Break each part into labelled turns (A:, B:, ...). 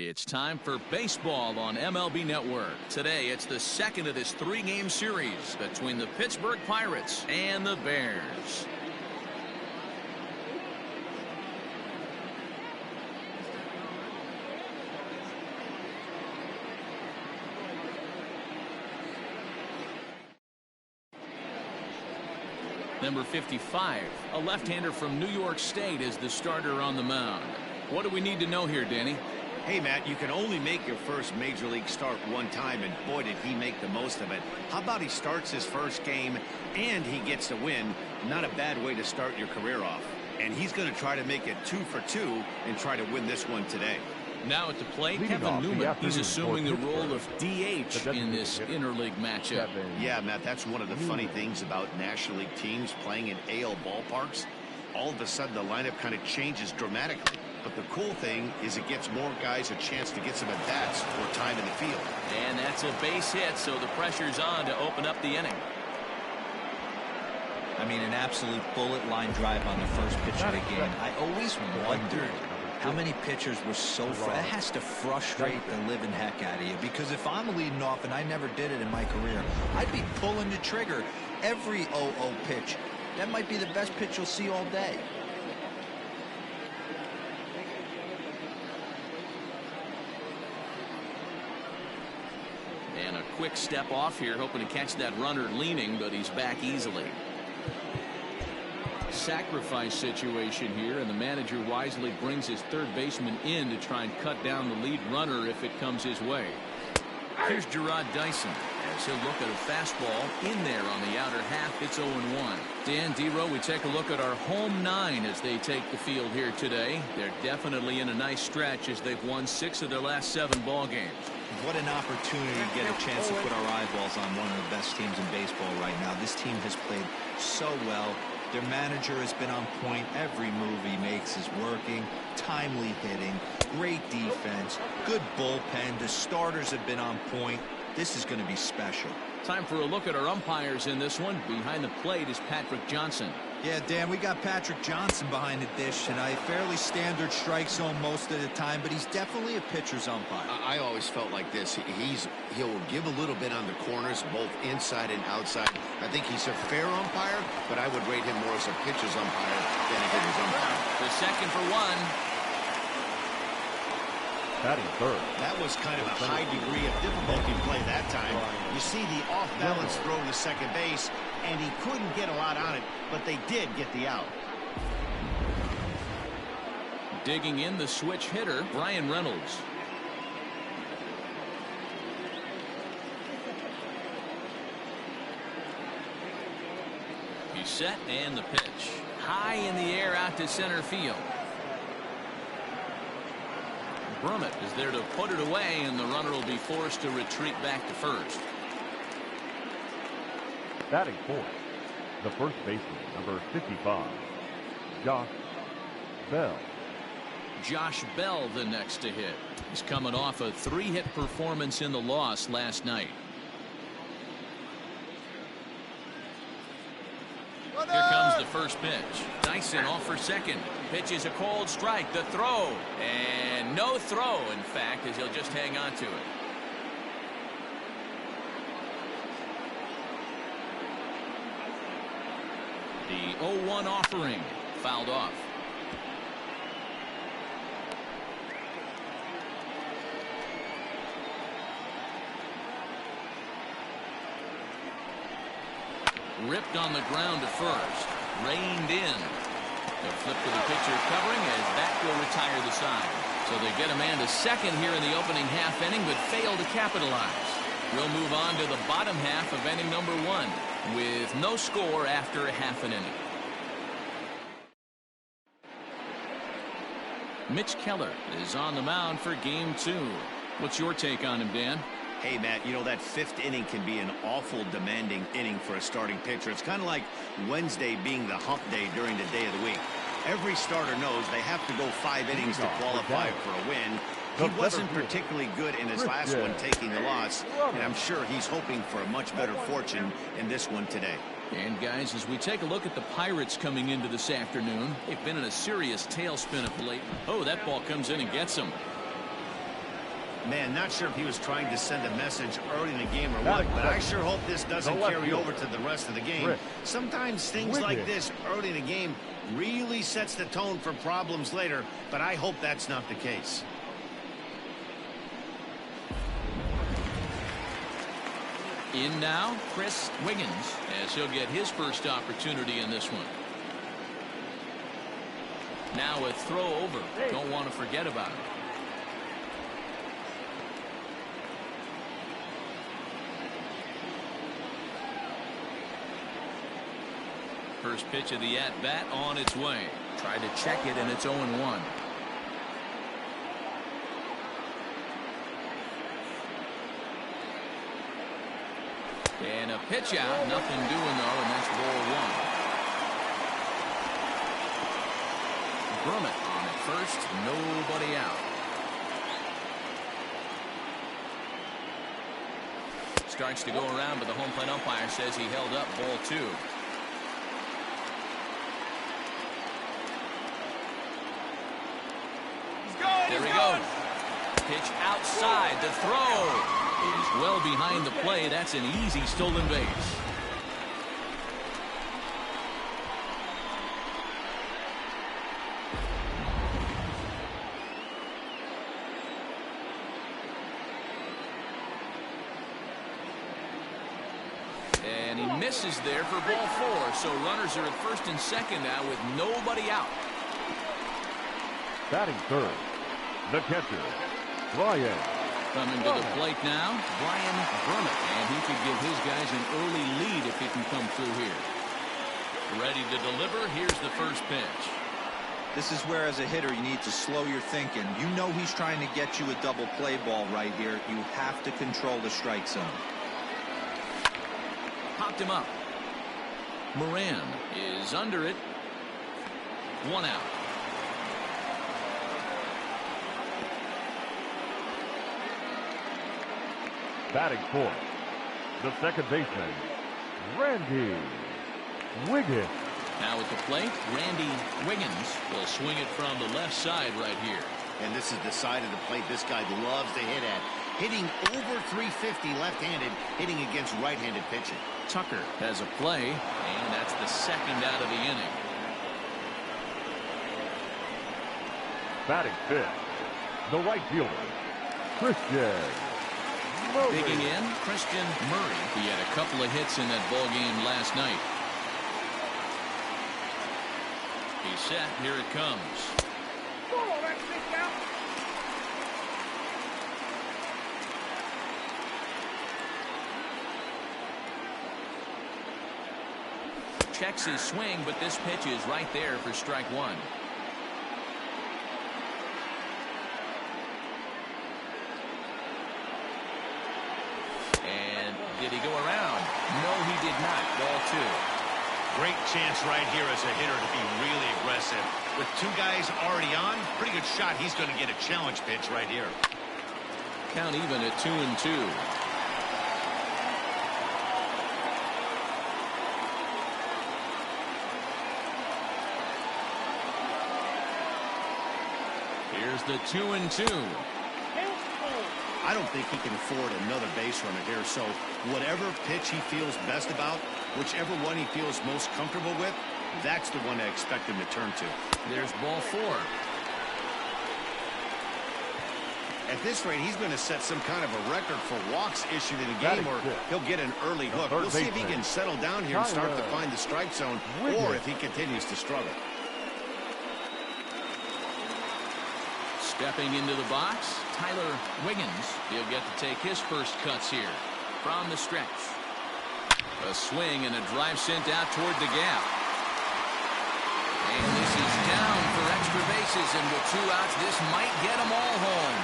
A: It's time for baseball on MLB Network. Today, it's the second of this three-game series between the Pittsburgh Pirates and the Bears. Number 55, a left-hander from New York State, is the starter on the mound. What do we need to know here, Danny?
B: Hey, Matt, you can only make your first major league start one time, and boy, did he make the most of it. How about he starts his first game and he gets a win? Not a bad way to start your career off. And he's going to try to make it 2 for 2 and try to win this one today.
A: Now at the plate, Kevin Newman. He's assuming the role of DH in this interleague matchup.
B: Yeah, Matt, that's one of the funny things about National League teams playing in AL ballparks. All of a sudden, the lineup kind of changes dramatically. But the cool thing is it gives more guys a chance to get some at-bats or time in the field.
A: And that's a base hit, so the pressure's on to open up the inning.
C: I mean, an absolute bullet line drive on the first pitch of the game. I always wondered how many pitchers were so it has to frustrate the living heck out of you, because if I'm leading off, and I never did it in my career, I'd be pulling the trigger every 0-0 pitch. That might be the best pitch you'll see all day.
A: And a quick step off here, hoping to catch that runner leaning, but he's back easily. Sacrifice situation here, and the manager wisely brings his third baseman in to try and cut down the lead runner if it comes his way. Here's Gerard Dyson as he'll look at a fastball in there on the outer half. It's 0-1. Dan Dero, we take a look at our home 9 as they take the field here today. They're definitely in a nice stretch as they've won 6 of their last 7 ball games.
C: What an opportunity to get a chance to put our eyeballs on one of the best teams in baseball right now. This team has played so well. Their manager has been on point. Every move he makes is working. Timely hitting, great defense, good bullpen. The starters have been on point. This is going to be special.
A: Time for a look at our umpires in this one. Behind the plate is Patrick Johnson.
C: Yeah, Dan, we got Patrick Johnson behind the dish, and a fairly standard strike zone most of the time, but he's definitely a pitcher's umpire.
B: I always felt like this. He'll give a little bit on the corners, both inside and outside. I think he's a fair umpire, but I would rate him more as a pitcher's umpire than a hitter's umpire.
A: The second for 1.
D: Batting third.
B: That was kind of a high degree of difficulty play that time. You see the off-balance throw to second base, and he couldn't get a lot on it, but they did get the out.
A: Digging in the switch hitter, Brian Reynolds. He's set, and the pitch. High in the air out to center field. Brummett is there to put it away, and the runner will be forced to retreat back to first.
D: Batting fourth, the first baseman, number 55, Josh Bell.
A: Josh Bell the next to hit. He's coming off a 3-hit performance in the loss last night. Here comes the first pitch. Dyson off for second. Pitch is a cold strike. The throw. And no throw, in fact, as he'll just hang on to it. The 0-1 offering. Fouled off. Ripped on the ground to first. Reined in. The flip to the pitcher covering as that will retire the side. So they get a man to second here in the opening half inning, but fail to capitalize. We'll move on to the bottom half of inning number 1 with no score after a half an inning. Mitch Keller is on the mound for game 2. What's your take on him, Dan?
B: Hey, Matt, you know, that 5th inning can be an awful demanding inning for a starting pitcher. It's kind of like Wednesday being the hump day during the day of the week. Every starter knows they have to go 5 innings to qualify for a win. He wasn't particularly good in his last one, taking the loss, and I'm sure he's hoping for a much better fortune in this one today.
A: And guys, as we take a look at the Pirates coming into this afternoon, they've been in a serious tailspin of late. Oh, that ball comes in and gets him.
B: Man, not sure if he was trying to send a message early in the game or what, but I sure hope this doesn't carry over to the rest of the game. Sometimes things like this early in the game really sets the tone for problems later, but I hope that's not the case.
A: In now, Chris Wiggins, as he'll get his first opportunity in this one. Now a throw over. Don't want to forget about it. First pitch of the at-bat on its way. Tried to check it, and it's 0-1. And a pitch out. Nothing doing, though, and that's ball one. Brummett on at first. Nobody out. Starts to go around, but the home plate umpire says he held up ball two. There he goes. Pitch outside. The throw is well behind the play. That's an easy stolen base. And he misses there for ball four. So runners are at first and second now with nobody out.
D: Batting third, the catcher, Brian.
A: Coming to the plate now, Brian Brummett, and he could give his guys an early lead if he can come through here. Ready to deliver. Here's the first pitch.
C: This is where, as a hitter, you need to slow your thinking. You know he's trying to get you a double play ball right here. You have to control the strike zone.
A: Popped him up. Moran is under it. One out.
D: Batting fourth, the second baseman, Randy Wiggins.
A: Now at the plate, Randy Wiggins will swing it from the left side right here.
B: And this is the side of the plate this guy loves to hit at. Hitting over 350 left-handed, hitting against right-handed pitching.
A: Tucker has a play, and that's the second out of the inning.
D: Batting fifth, the right fielder, Christian Murray.
A: Digging in, Christian Murray. He had a couple of hits in that ball game last night. He's set. Here it comes. Checks his swing, but this pitch is right there for strike one. Did he go around? No, he did not. Ball two.
B: Great chance right here as a hitter to be really aggressive. With two guys already on, pretty good shot. He's going to get a challenge pitch right here.
A: Count even at 2-2. Here's the 2-2.
B: I don't think he can afford another base runner here, so whatever pitch he feels best about, whichever one he feels most comfortable with, that's the one I expect him to turn to.
A: There's ball four.
B: At this rate, he's going to set some kind of a record for walks issued in a game, or he'll get an early hook. We'll see if he can settle down here and start to find the strike zone, or if he continues to struggle.
A: Stepping into the box, Tyler Wiggins. He'll get to take his first cuts here from the stretch. A swing and a drive sent out toward the gap. And this is down for extra bases, and with two outs, this might get them all home.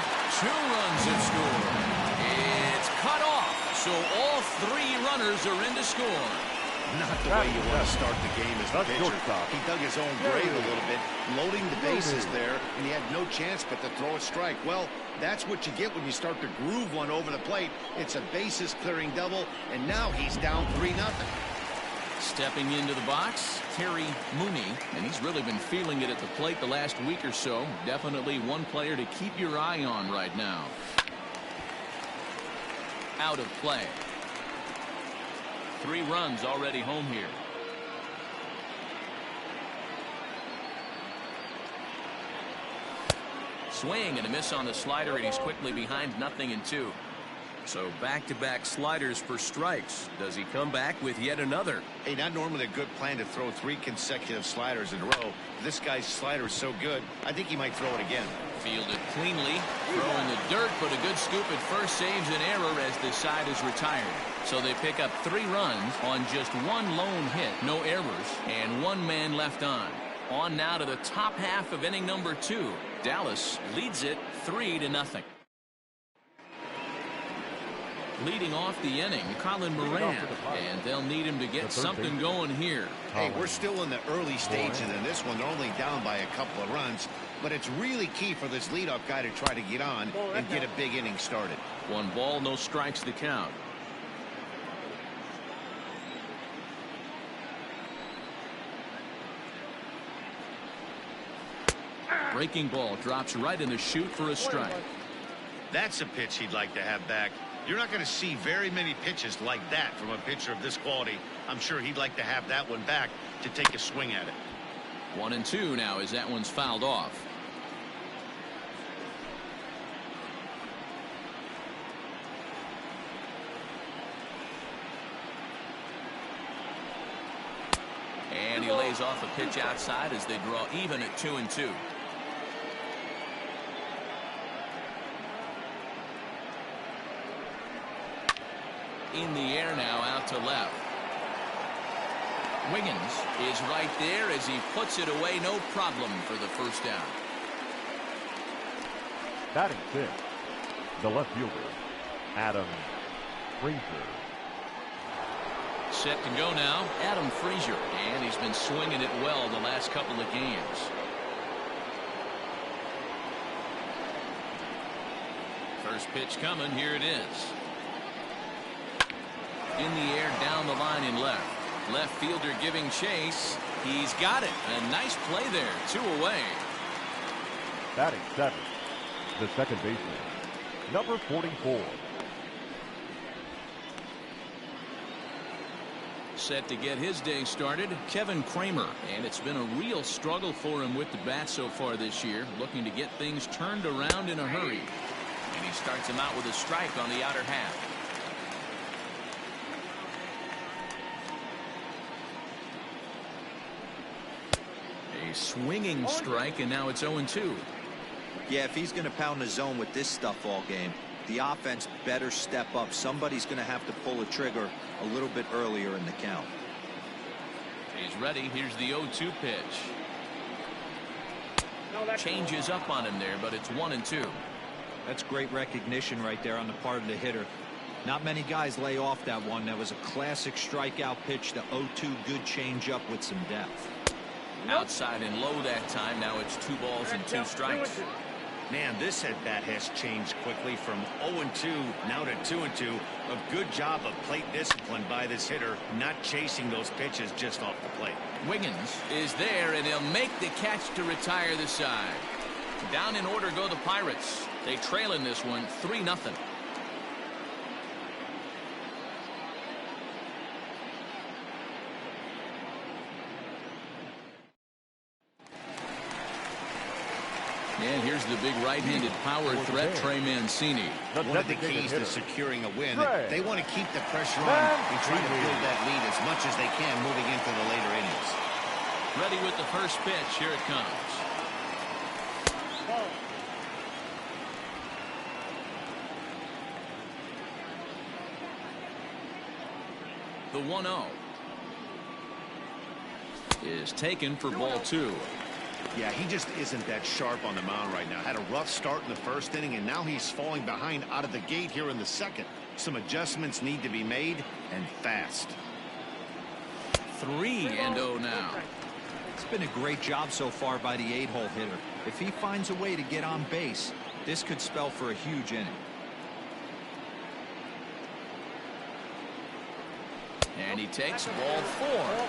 A: 2 runs have scored. It's cut off, so all 3 runners are in to score.
B: Not the way you want to start the game as the pitcher. He dug his own grave a little bit, loading the bases there, and he had no chance but to throw a strike. Well, that's what you get when you start to groove one over the plate. It's a bases-clearing double, and now he's down 3-0.
A: Stepping into the box, Terry Mooney, and he's really been feeling it at the plate the last week or so. Definitely one player to keep your eye on right now. out of play. 3 runs already home here. Swing and a miss on the slider, and he's quickly behind 0-2. So back-to-back sliders for strikes. Does he come back with yet another?
B: Hey, not normally a good plan to throw 3 consecutive sliders in a row. This guy's slider is so good, I think he might throw it again.
A: Fielded cleanly, throwing the dirt, but a good scoop at first saves an error as the side is retired. So they pick up 3 runs on just 1 lone hit, no errors, and 1 man left on. On now to the top half of inning number 2. Dallas leads it 3-0. Leading off the inning, Colin Moran, and they'll need him to get something going here.
B: Hey, we're still in the early stages in this one. They're only down by a couple of runs, but it's really key for this leadoff guy to try to get on and get a big inning started.
A: 1 ball, no strikes the count. Breaking ball drops right in the chute for a strike.
B: That's a pitch he'd like to have back. You're not going to see very many pitches like that from a pitcher of this quality. I'm sure he'd like to have that one back to take a swing at it.
A: 1-2 now as that one's fouled off. And he lays off a pitch outside as they draw even at 2-2. In the air now, out to left. Wiggins is right there as he puts it away, no problem for the first down.
D: Batting 6, the left fielder, Adam Frazier.
A: Set to go now, Adam Frazier, and he's been swinging it well the last couple of games. First pitch coming, here it is. In the air, down the line in left. Left fielder giving chase. He's got it. A nice play there. 2 away.
D: Batting 7, the second baseman, number 44.
A: Set to get his day started, Kevin Kramer. And it's been a real struggle for him with the bat so far this year. Looking to get things turned around in a hurry. And he starts him out with a strike on the outer half. A swinging strike, and now it's 0-2.
C: Yeah, if he's going to pound the zone with this stuff all game, the offense better step up. Somebody's going to have to pull a trigger a little bit earlier in the count.
A: He's ready. Here's the 0-2 pitch. Changes up on him there, but it's 1-2.
C: That's great recognition right there on the part of the hitter. Not many guys lay off that one. That was a classic strikeout pitch. The 0-2 good changeup with some depth.
A: Outside and low that time. Now it's 2 balls and 2 strikes.
B: Man, this at bat has changed quickly from 0-2 now to 2-2. A good job of plate discipline by this hitter, not chasing those pitches just off the plate.
A: Wiggins is there, and he'll make the catch to retire the side. Down in order go the Pirates. They trail in this one 3-0. And here's the big right-handed power threat, Trey Mancini.
B: One of the keys to securing a win. They want to keep the pressure on and try to build that lead as much as they can moving into the later innings.
A: Ready with the first pitch. Here it comes. The 1-0 is taken for ball 2.
B: Yeah, he just isn't that sharp on the mound right now. Had a rough start in the first inning, and now he's falling behind out of the gate here in the second. Some adjustments need to be made, and fast.
A: 3-0 now.
C: It's been a great job so far by the 8-hole hitter. If he finds a way to get on base, this could spell for a huge inning.
A: And he takes ball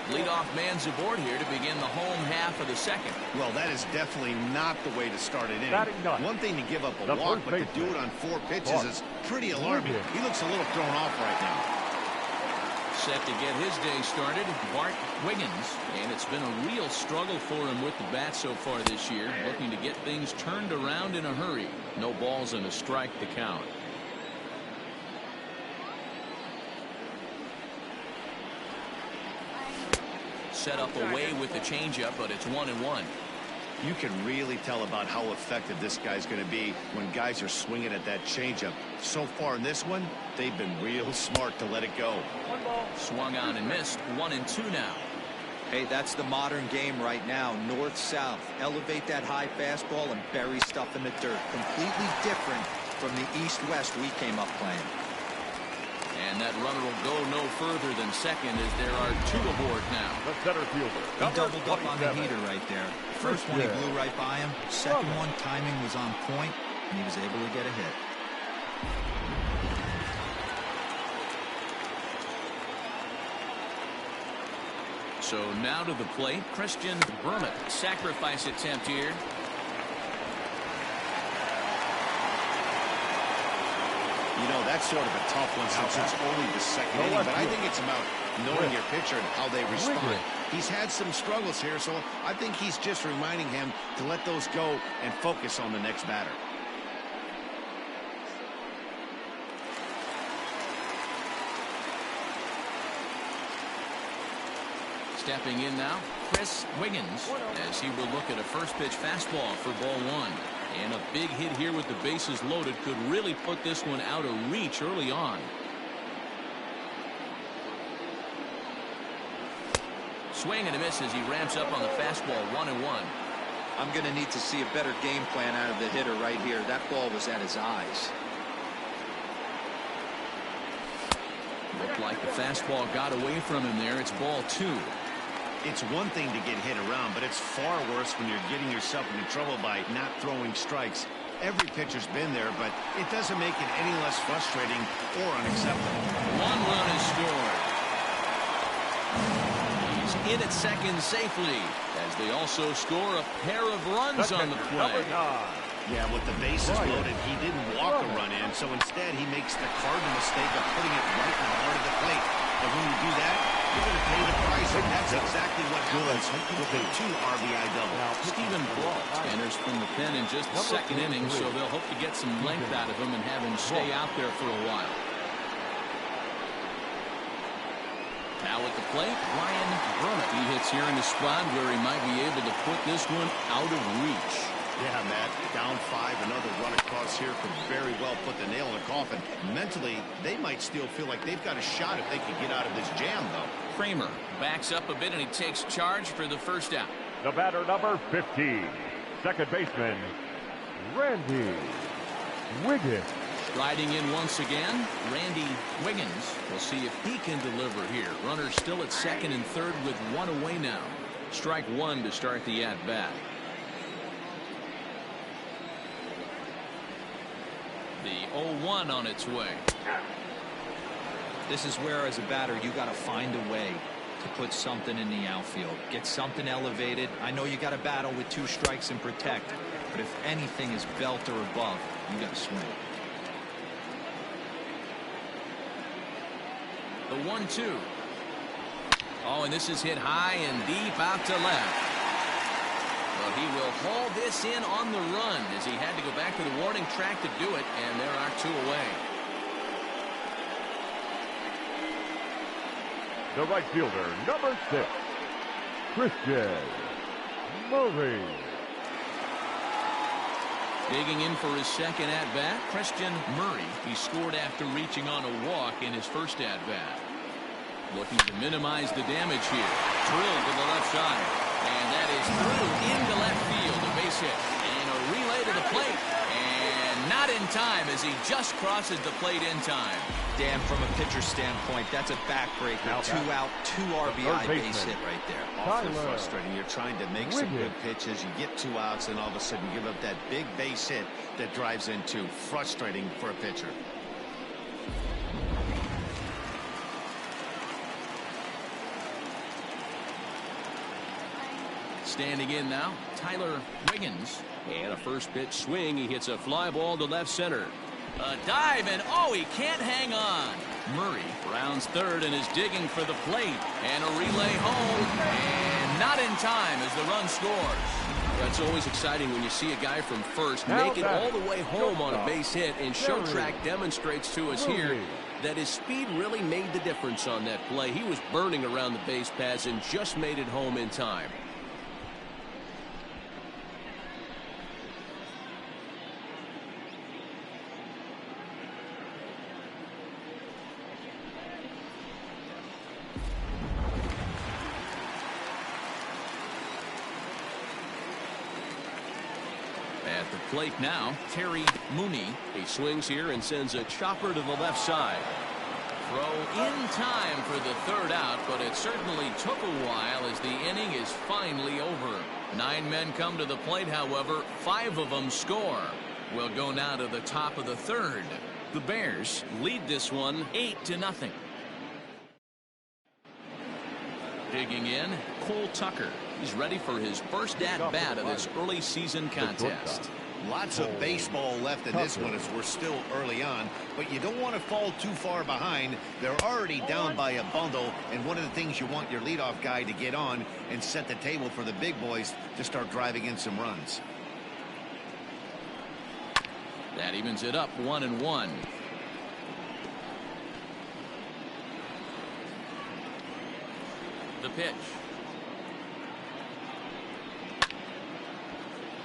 A: 4. Leadoff man's aboard here to begin the home half of the second.
B: Well, that is definitely not the way to start an inning. One thing to give up a walk, but to do it on 4 pitches is pretty alarming. He looks a little thrown off right now.
A: Set to get his day started, Bart Wiggins. And it's been a real struggle for him with the bat so far this year. Looking to get things turned around in a hurry. No balls and a strike to count. Set up away with the changeup, but it's 1-1.
B: You can really tell about how effective this guy's going to be when guys are swinging at that changeup. So far in this one, they've been real smart to let it go.
A: Swung on and missed. 1-2 now.
C: Hey, that's the modern game right now. North-south. Elevate that high fastball and bury stuff in the dirt. Completely different from the east-west we came up playing.
A: And that runner will go no further than second as there are 2 aboard now.
D: The center fielder.
C: He doubled up on the heater right there. First one he blew right by him. Second one, timing was on point, and he was able to get a hit.
A: So now to the plate, Christian Berman. Sacrifice attempt here.
B: You know, that's sort of a tough one since it's only the second inning, but I think it's about knowing your pitcher and how they respond. He's had some struggles here, so I think he's just reminding him to let those go and focus on the next batter.
A: Stepping in now, Chris Wiggins, as he will look at a first pitch fastball for ball 1. And a big hit here with the bases loaded could really put this one out of reach early on. Swing and a miss as he ramps up on the fastball. 1-1.
C: I'm going to need to see a better game plan out of the hitter right here. That ball was at his eyes.
A: Looked like the fastball got away from him there. It's ball 2.
B: It's one thing to get hit around, but it's far worse when you're getting yourself into trouble by not throwing strikes. Every pitcher's been there, but it doesn't make it any less frustrating or unacceptable.
A: 1 run is scored. He's in at second safely as they also score a pair of runs on the play.
B: Yeah, with the bases loaded, he didn't walk a run in, so instead he makes the cardinal mistake of putting it right in the heart of the plate. And when you do that, you're going to pay the price, and that's exactly what happens with a 2 RBI double.
A: Stephen Brault enters from the pen in just the second inning, so they'll hope to get some length out of him and have him stay out there for a while. Now at the plate, Ryan Brummett. He hits here in the spot where he might be able to put this one out of reach.
B: Yeah, Matt, down 5, another run across here could very well put the nail in the coffin. Mentally, they might still feel like they've got a shot if they could get out of this jam, though.
A: Kramer backs up a bit and he takes charge for the first out.
D: The batter, number 15, second baseman, Randy Wiggins.
A: Striding in once again, Randy Wiggins. We'll see if he can deliver here. Runner still at second and third with 1 away now. Strike 1 to start the at-bat. The 0-1 on its way.
C: This is where, as a batter, you got to find a way to put something in the outfield. Get something elevated. I know you got to battle with 2 strikes and protect, but if anything is belt or above, you got to swing.
A: The 1-2. Oh, and this is hit high and deep out to left. Well, he will haul this in on the run as he had to go back to the warning track to do it, and there are 2 away.
D: The right fielder, number 6, Christian Murray.
A: Digging in for his second at-bat, Christian Murray. He scored after reaching on a walk in his first at-bat. Looking to minimize the damage here. Drilled to the left side. And that is through into left field. A base hit. And a relay to the plate. And not in time as he just crosses the plate in time.
C: Dan, from a pitcher standpoint, that's a backbreaker. 2 out, 2 RBI base hit right there.
B: Awfully frustrating. You're trying to make some good pitches. You get 2 outs, and all of a sudden give up that big base hit that drives in 2. Frustrating for a pitcher.
A: Standing in now, Tyler Wiggins. And a first pitch swing. He hits a fly ball to left center. A dive, and oh, he can't hang on. Murray rounds third and is digging for the plate. And a relay home. And not in time as the run scores. That's always exciting when you see a guy from first make it all the way home on a base hit. And Showtrack demonstrates to us here that his speed really made the difference on that play. He was burning around the base paths and just made it home in time. At the plate now, Terry Mooney. He swings here and sends a chopper to the left side. Throw in time for the third out, but it certainly took a while as the inning is finally over. 9 men come to the plate, however, 5 of them score. We'll go now to the top of the third. The Bears lead this one 8-0. Digging in, Cole Tucker. He's ready for his first at-bat of this early season contest.
B: Lots of baseball left in this one as we're still early on, but you don't want to fall too far behind. They're already down by a bundle, and one of the things you want your leadoff guy to get on and set the table for the big boys to start driving in some runs.
A: That evens it up 1-1. The pitch.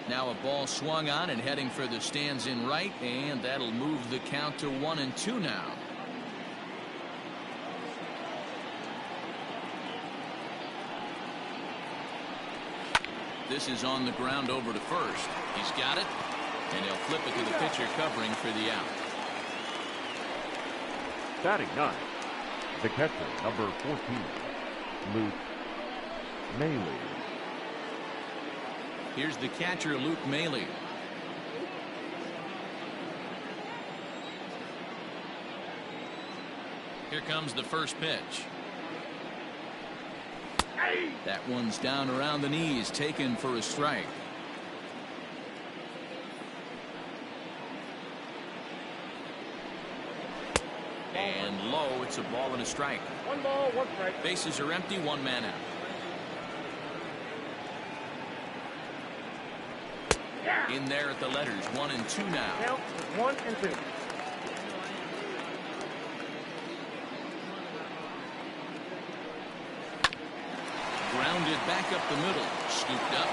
A: Now a ball swung on and heading for the stands in right, and that'll move the count to 1-2 now. This is on the ground over to first. He's got it, and he'll flip it to the pitcher covering for the out.
D: Batting 9, the catcher, number 14, Luke Maile.
A: Here's the catcher, Luke Maile. Here comes the first pitch. That one's down around the knees, taken for a strike. And low, it's a ball and a strike.
E: 1 ball, 1 strike.
A: Bases are empty, 1 man out. In there at the letters, 1-2 now.
E: Count 1-2.
A: Grounded back up the middle, scooped up.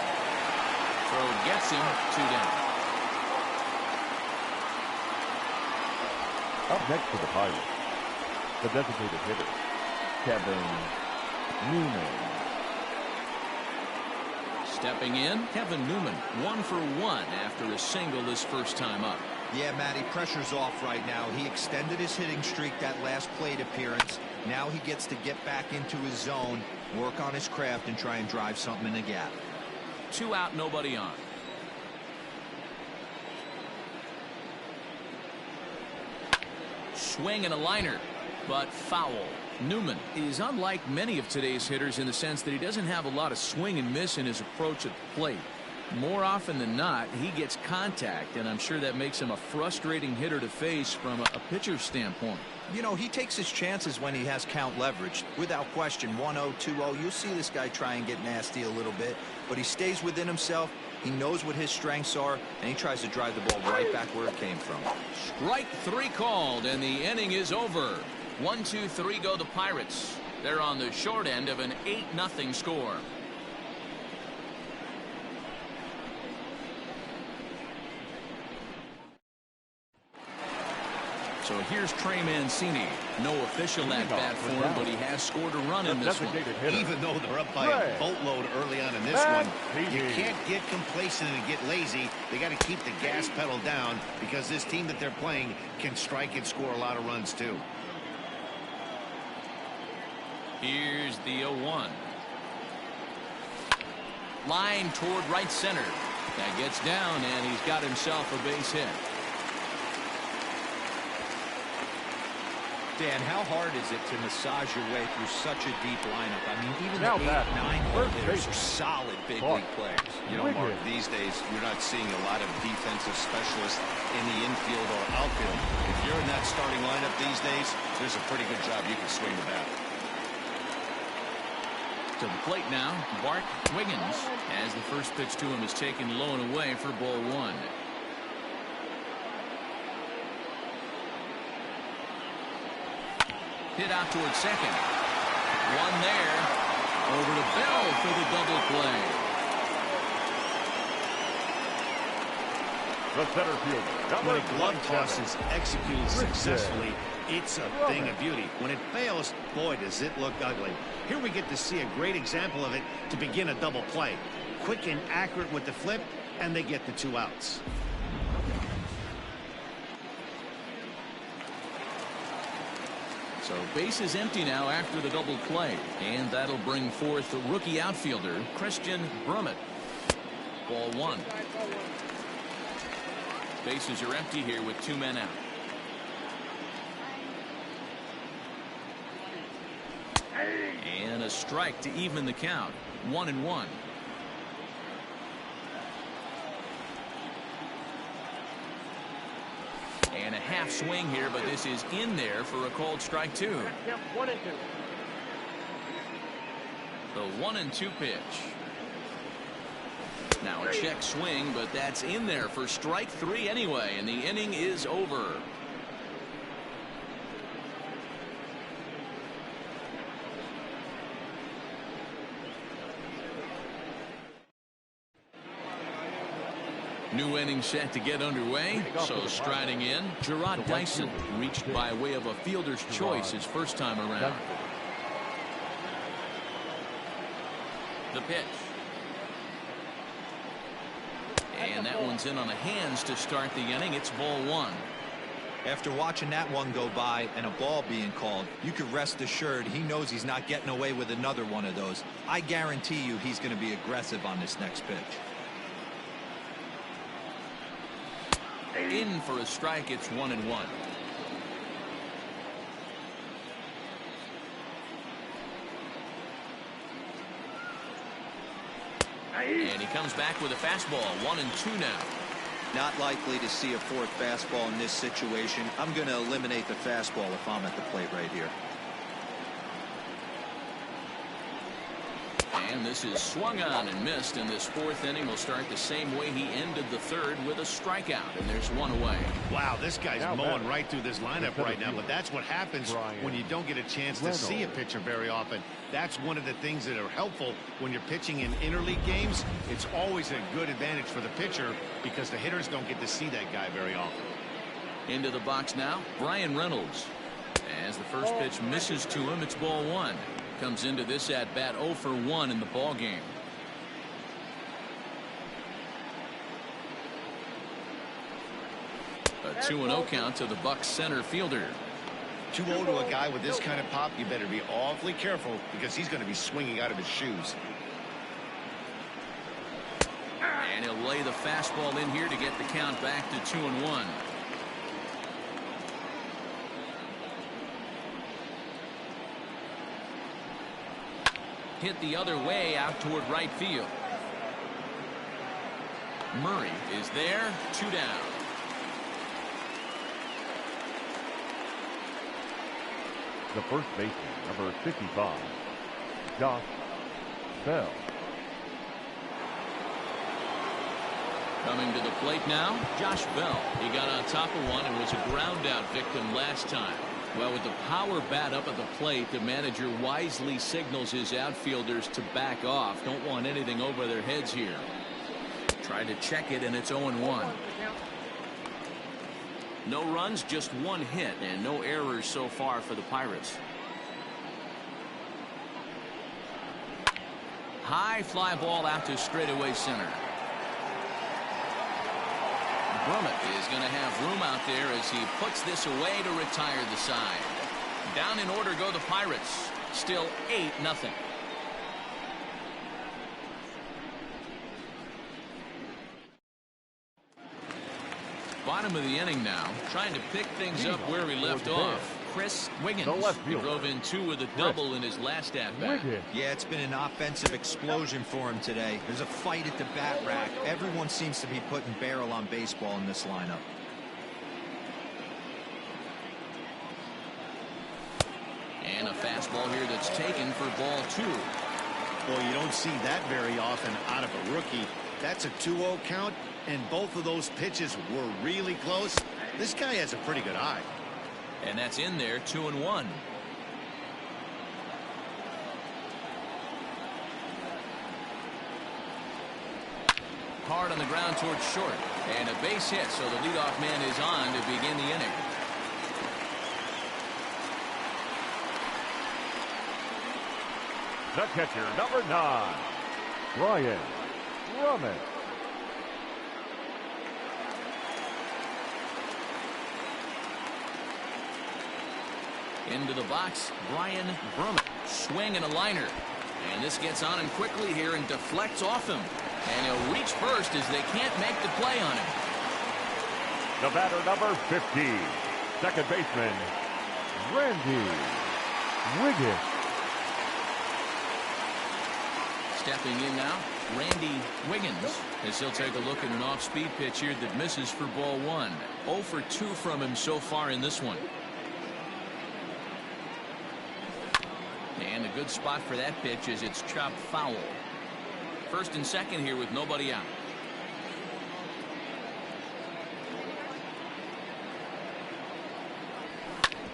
A: Throw gets him, 2 down.
D: Up next for the Pirates, the designated hitter, Kevin Newman.
A: Stepping in, Kevin Newman, 1 for 1 after a single his first time up.
C: Yeah, Matty, pressure's off right now. He extended his hitting streak that last plate appearance. Now he gets to get back into his zone, work on his craft, and try and drive something in the gap.
A: 2 out, nobody on. Swing and a liner, but foul. Newman is unlike many of today's hitters in the sense that he doesn't have a lot of swing and miss in his approach at the plate. More often than not, he gets contact, and I'm sure that makes him a frustrating hitter to face from a pitcher's standpoint.
C: You know, he takes his chances when he has count leverage. Without question, 1-0, 2-0, you'll see this guy try and get nasty a little bit, but he stays within himself. He knows what his strengths are, and he tries to drive the ball right back where it came from.
A: Strike 3 called, and the inning is over. 1-2-3 go the Pirates. They're on the short end of an 8-0 score. So here's Trey Mancini. No official at-bat for him, but he has scored a run in this one.
B: Even though they're up by a boatload early on in this one, you can't get complacent and get lazy. They got to keep the gas pedal down because this team that they're playing can strike and score a lot of runs too.
A: Here's the 0-1. Line toward right center. That gets down, and he's got himself a base hit.
C: Dan, how hard is it to massage your way through such a deep lineup? I mean, even
D: Now
C: the 8, 9 hitters are
D: base.
C: solid big league players.
B: You know, Mark, these days you're not seeing a lot of defensive specialists in the infield or outfield. If you're in that starting lineup these days, there's a pretty good job you can swing the bat.
A: To the plate now, Bart Wiggins, as the first pitch to him is taken low and away for ball 1. Hit out towards second. One there. Over to Bell for the double play.
D: The center fielder.
B: When a glove toss is executed successfully, it's a thing of beauty. When it fails, boy, does it look ugly. Here we get to see a great example of it to begin a double play. Quick and accurate with the flip, and they get the 2 outs.
A: So base is empty now after the double play, and that'll bring forth the rookie outfielder Christian Brummett. Ball 1. Bases are empty here with 2 men out. And a strike to even the count. 1-1. And a half swing here, but this is in there for a called strike 2.
E: 1-2.
A: The 1-2 pitch. Now a check swing, but that's in there for strike 3 anyway, and the inning is over. New inning set to get underway. So striding in, Gerard Dyson reached by way of a fielder's choice his first time around. The pitch. And that one's in on the hands to start the inning. It's ball 1.
C: After watching that one go by and a ball being called, you could rest assured he knows he's not getting away with another one of those. I guarantee you he's going to be aggressive on this next pitch.
A: In for a strike. It's 1-1. And he comes back with a fastball. 1-2 now.
C: Not likely to see a 4th fastball in this situation. I'm going to eliminate the fastball if I'm at the plate right here.
A: And this is swung on and missed, and this 4th inning will start the same way he ended the 3rd with a strikeout, and there's 1 away.
B: Wow, this guy's mowing right through this lineup right now, but that's what happens when you don't get a chance to see a pitcher very often. That's one of the things that are helpful when you're pitching in interleague games. It's always a good advantage for the pitcher because the hitters don't get to see that guy very often.
A: Into the box now, Brian Reynolds. As the first pitch misses to him, it's ball 1. Comes into this at bat 0 for 1 in the ball game. A 2-0 count to the Bucs center fielder.
B: 2-0 to a guy with this kind of pop, you better be awfully careful because he's going to be swinging out of his shoes.
A: And he'll lay the fastball in here to get the count back to 2-1. Hit the other way out toward right field. Murray is there. 2 down.
D: The first baseman, number 55, Josh Bell.
A: Coming to the plate now, Josh Bell. He got on top of one and was a ground out victim last time. Well, with the power bat up at the plate, the manager wisely signals his outfielders to back off. Don't want anything over their heads here. Tried to check it, and it's 0-1. No runs, just 1 hit, and no errors so far for the Pirates. High fly ball out to straightaway center. Brummett is going to have room out there as he puts this away to retire the side. Down in order go the Pirates. Still 8-0. Bottom of the inning now, trying to pick things up where we left off. Chris Wiggins.
D: The left
A: He
D: fielder.
A: drove in 2 with a double in his last at-bat.
C: Yeah, it's been an offensive explosion for him today. There's a fight at the bat rack. Everyone seems to be putting barrel on baseball in this lineup.
A: And a fastball here that's taken for ball 2.
B: Well, you don't see that very often out of a rookie. That's a 2-0 count, and both of those pitches were really close. This guy has a pretty good eye.
A: And that's in there, 2-1. Hard on the ground towards short. And a base hit, so the leadoff man is on to begin the inning.
D: The catcher, number 9, Brian Drummond.
A: Into the box, Brian Drummond. Swing and a liner. And this gets on him quickly here and deflects off him. And he'll reach first as they can't make the play on him.
D: The batter, number 50, second baseman, Randy Wiggins.
A: Stepping in now, Randy Wiggins, as he'll take a look at an off-speed pitch here that misses for ball 1. 0 for 2 from him so far in this one. And a good spot for that pitch as it's chopped foul. First and second here with nobody out.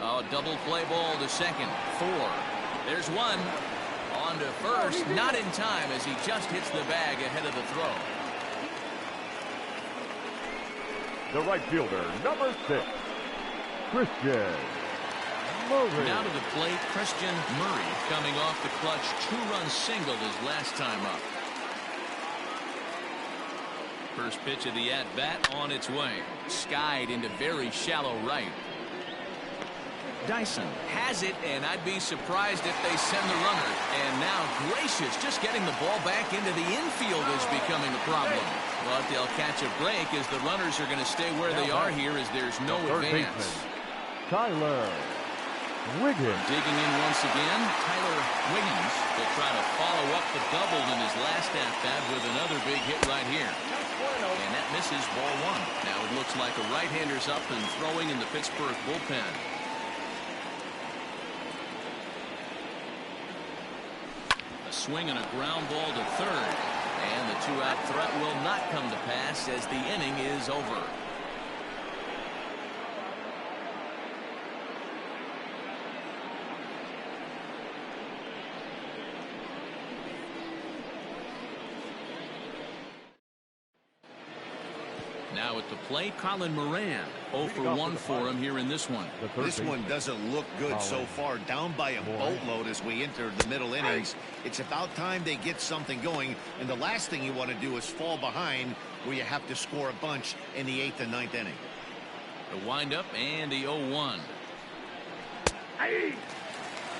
A: Oh, double play ball to second. 4. There's one. On to first, not in time as he just hits the bag ahead of the throw.
D: The right fielder, number 6, Christian Murray.
A: Now to the plate, Christian Murray coming off the clutch 2-run single his last time up. First pitch of the at-bat on its way. Skied into very shallow right. Dyson has it, and I'd be surprised if they send the runner. And now Gracious just getting the ball back into the infield is becoming a problem. But they'll catch a break as the runners are going to stay where they are here as there's no advance.
D: Tyler Wiggins.
A: Digging in once again, Tyler Wiggins will try to follow up the double in his last at-bat with another big hit right here. And that misses ball 1. Now it looks like a right-hander's up and throwing in the Pittsburgh bullpen. A swing and a ground ball to third. And the 2-out threat will not come to pass as the inning is over. Now at the plate, Colin Moran. 0 for 1 for him here in this one.
B: This one doesn't look good so far. Down by a boatload as we enter the middle innings. It's about time they get something going. And the last thing you want to do is fall behind where you have to score a bunch in the 8th and 9th inning.
A: The windup and the 0-1.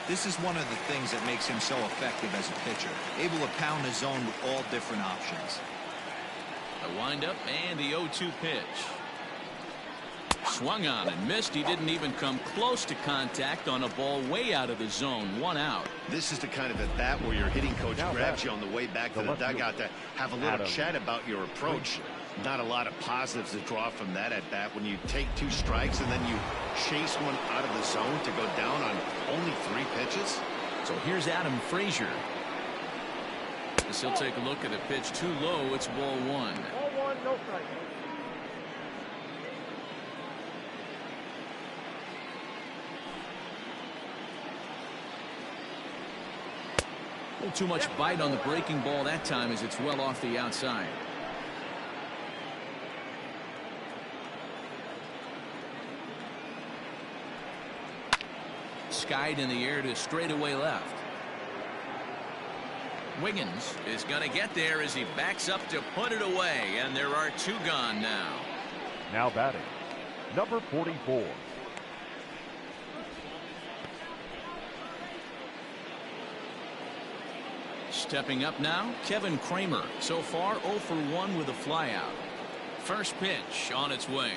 C: This is one of the things that makes him so effective as a pitcher. Able to pound the zone with all different options.
A: The windup and the 0-2 pitch. Swung on and missed. He didn't even come close to contact on a ball way out of the zone. 1 out.
B: This is the kind of at bat where your hitting coach grabs you on the way back to the dugout to have a little chat about your approach. Not a lot of positives to draw from that at bat when you take 2 strikes and then you chase one out of the zone to go down on only 3 pitches.
A: So here's Adam Frazier. As he'll take a look at a pitch too low. It's ball 1.
E: Ball 1, no strike.
A: A little too much bite on the breaking ball that time as it's well off the outside. Skied in the air to straightaway left. Wiggins is going to get there as he backs up to put it away, and there are 2 gone now.
D: Now batting, number 44.
A: Stepping up now, Kevin Kramer. So far 0 for 1 with a flyout. First pitch on its way.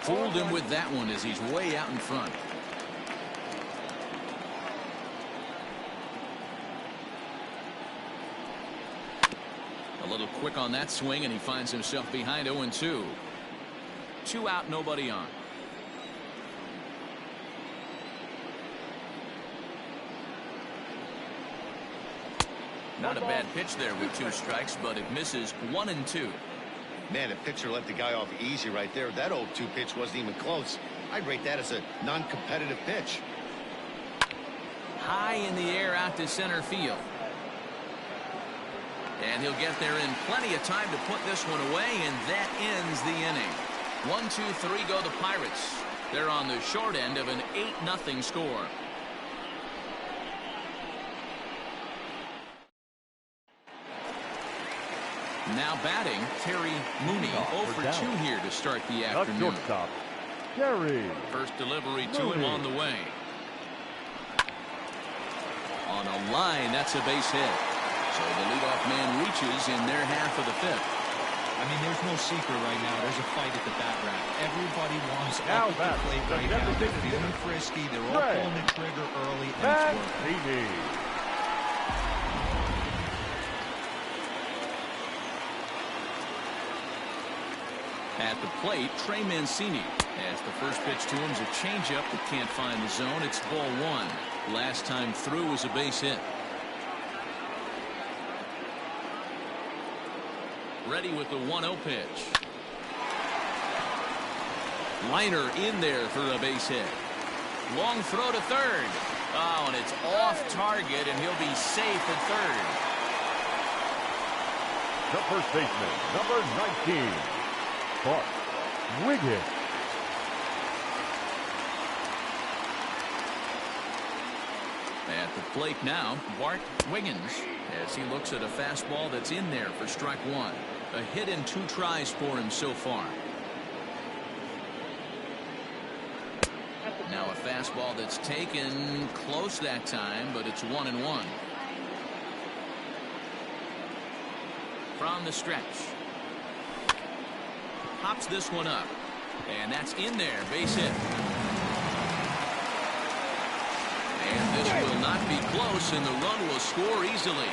A: Fooled him with that one as he's way out in front. A little quick on that swing, and he finds himself behind 0-2. 2 out, nobody on. Not a bad pitch there with 2 strikes, but it misses. 1-2.
B: Man, the pitcher let the guy off easy right there. That 0-2 pitch wasn't even close. I'd rate that as a non-competitive pitch.
A: High in the air out to center field. And he'll get there in plenty of time to put this one away, and that ends the inning. 1-2-3 go the Pirates. They're on the short end of an 8-0 score. Now batting, Terry Mooney. 0 for 2 here to start the afternoon.
D: Shortstop, Terry.
A: First delivery to him on the way. On a line, that's a base hit. So the leadoff man reaches in their half of the 5th.
C: I mean, there's no secret right now. There's a fight at the bat rack. Everybody wants
D: Now
C: up at the plate right now. They're feeling frisky. They're all pulling the trigger early, and it's working.
A: At the plate, Trey Mancini. As the first pitch to him is a changeup that can't find the zone. It's ball 1. Last time through was a base hit. Ready with the 1-0 pitch. Liner in there for a base hit. Long throw to third. Oh, and it's off target, and he'll be safe at third.
D: The first baseman, number 19, Bart Wiggins.
A: At the plate now, Bart Wiggins, as he looks at a fastball that's in there for strike 1. A hit in 2 tries for him so far. Now a fastball that's taken close that time, but it's 1-1. From the stretch. Pops this one up. And that's in there. Base hit. And this will not be close, and the run will score easily.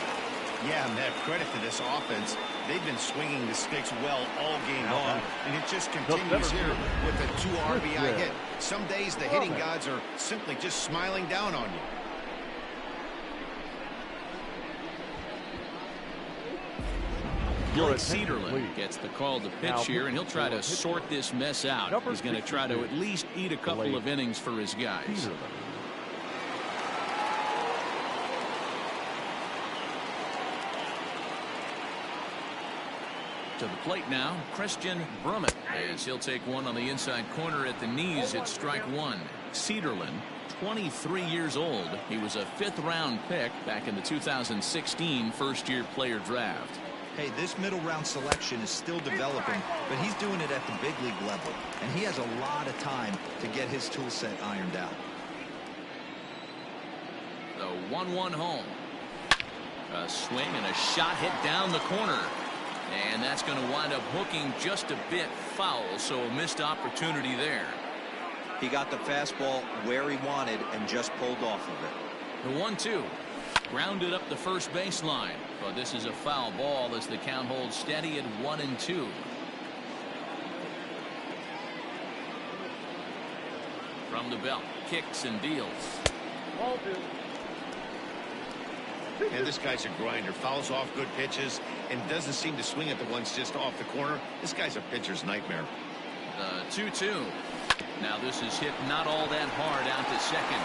B: Yeah, and that credit to this offense. They've been swinging the sticks well all game long, and it just continues here with a 2 RBI hit. Some days the hitting gods are simply just smiling down on you.
A: Blake Cederlin gets the call to pitch here, and he'll try to sort this mess out. He's going to try to at least eat a couple of innings for his guys. To the plate now, Christian Brummett, as he'll take one on the inside corner at the knees at strike 1. Cederlin, 23 years old. He was a 5th-round pick back in the 2016 first-year player draft.
C: Hey, this middle round selection is still developing, but he's doing it at the big league level, and he has a lot of time to get his tool set ironed out.
A: The 1-1 home. A swing and a shot hit down the corner. And that's going to wind up hooking just a bit foul, so a missed opportunity there.
C: He got the fastball where he wanted and just pulled off of it.
A: The 1-2. Grounded up the first baseline, but this is a foul ball as the count holds steady at 1-2. From the belt, kicks and deals.
E: Ball 2.
B: And this guy's a grinder. Fouls off good pitches and doesn't seem to swing at the ones just off the corner. This guy's a pitcher's nightmare.
A: 2-2. Now this is hit not all that hard out to second.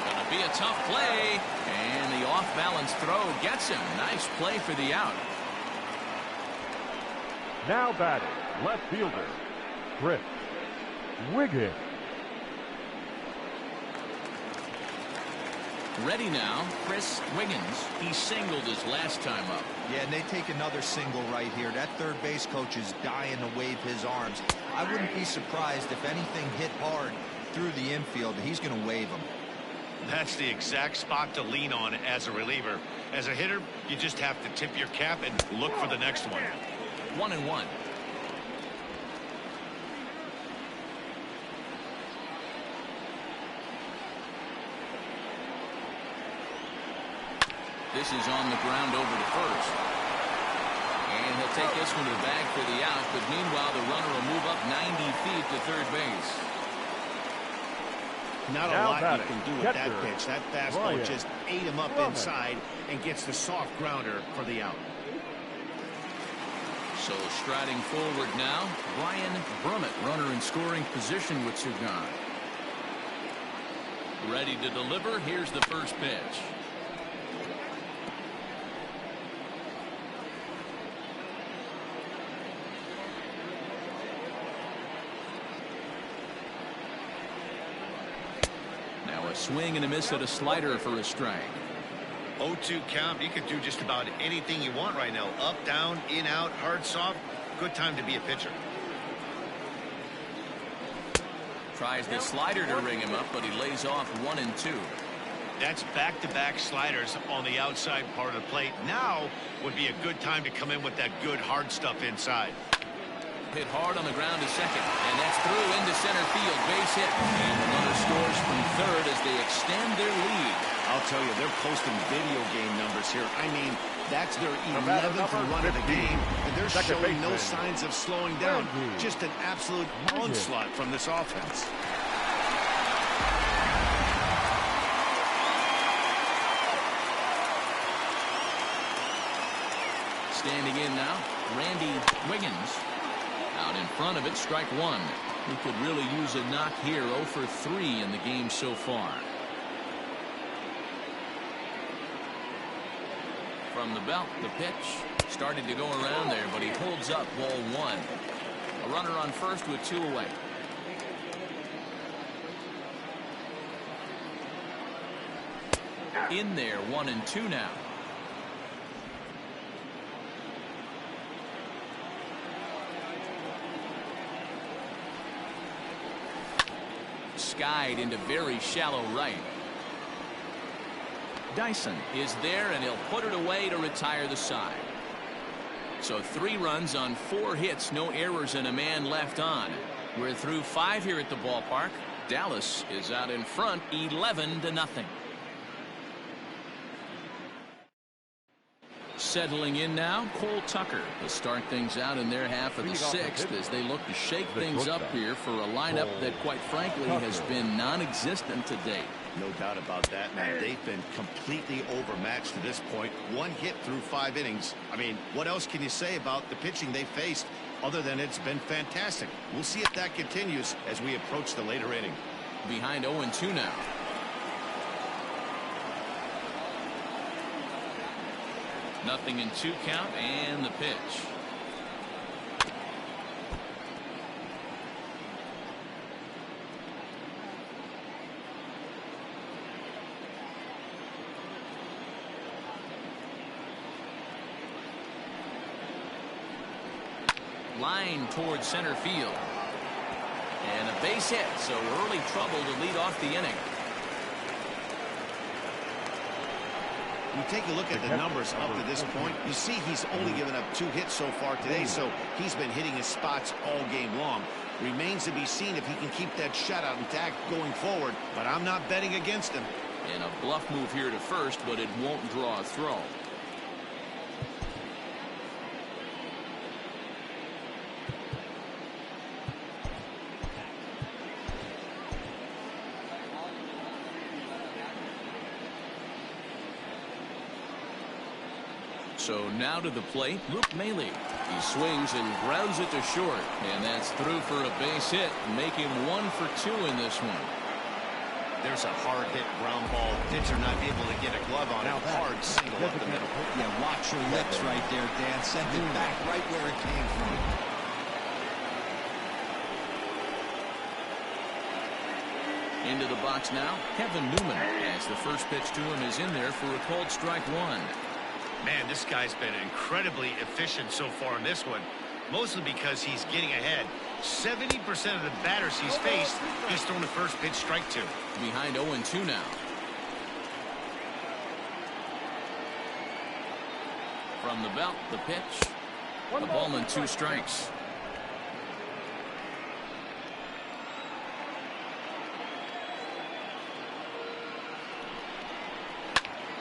A: Gonna be a tough play, and the off-balance throw gets him. Nice play for the out.
D: Now batting, left fielder, Chris Wiggins.
A: Ready now, Chris Wiggins. He singled his last time up.
C: Yeah, and they take another single right here. That third base coach is dying to wave his arms. I wouldn't be surprised if anything hit hard through the infield. He's going to wave them.
B: That's the exact spot to lean on as a reliever. As a hitter, you just have to tip your cap and look for the next one.
A: 1-1. This is on the ground over to first. And he'll take this one to the bag for the out, but meanwhile the runner will move up 90 feet to third base.
B: Not a lot you can do with that pitch. That fastball just ate him up inside and gets the soft grounder for the out.
A: So striding forward now, Ryan Brummett, runner in scoring position with Sugan. Ready to deliver. Here's the first pitch. Now a swing and a miss at a slider for a strike.
B: 0-2 count. You can do just about anything you want right now. Up, down, in, out, hard, soft. Good time to be a pitcher.
A: Tries the slider to ring him up, but he lays off 1 and 2.
B: That's back-to-back sliders on the outside part of the plate. Now would be a good time to come in with that good hard stuff inside.
A: Hit hard on the ground to second, and that's through into center field. Base hit, and the runner scores from third as they extend their lead.
B: I'll tell you, they're posting video game numbers here. I mean, that's their 11th run of the game, and they're showing no signs of slowing down. Just an absolute onslaught from this offense.
A: Standing in now, Randy Wiggins. Out in front of it, strike one. He could really use a knock here. 0 for 3 in the game so far. From the belt, the pitch started to go around there, but he holds up ball 1. A runner on first with 2 away. In there, 1 and 2 now. Skied into very shallow right. Dyson is there, and he'll put it away to retire the side. So 3 runs on 4 hits, no errors, and a man left on. We're through 5 here at the ballpark. Dallas is out in front 11-0. Settling in now, Cole Tucker to start things out in their half of the 6th as they look to shake things up here for a lineup that, quite frankly, has been non-existent to date.
B: No doubt about that, man. They've been completely overmatched to this point. 1 hit through 5 innings. I mean, what else can you say about the pitching they faced other than it's been fantastic? We'll see if that continues as we approach the later inning.
A: Behind 0-2 now. Nothing in 2 count, and the pitch. Line towards center field. And a base hit, so early trouble to lead off the inning.
B: You take a look at the numbers up to this point, you see he's only given up 2 hits so far today, so he's been hitting his spots all game long. Remains to be seen if he can keep that shutout intact going forward, but I'm not betting against him.
A: And a bluff move here to first, but it won't draw a throw. So now to the plate, Luke Maile. He swings and grounds it to short, and that's through for a base hit, making 1 for 2 in this one.
B: There's a hard hit ground ball. Pitcher not able to get a glove on it. Hard single up the middle.
C: Yeah, watch your lips right there, Dan. Sent it back right where it came from.
A: Into the box now, Kevin Newman, as the first pitch to him is in there for a called strike 1.
B: Man, this guy's been incredibly efficient so far in this one, mostly because he's getting ahead. 70% of the batters he's faced, he's thrown the first pitch strike 2.
A: Behind 0-2 now. From the belt, the pitch. A ball and 2 strikes.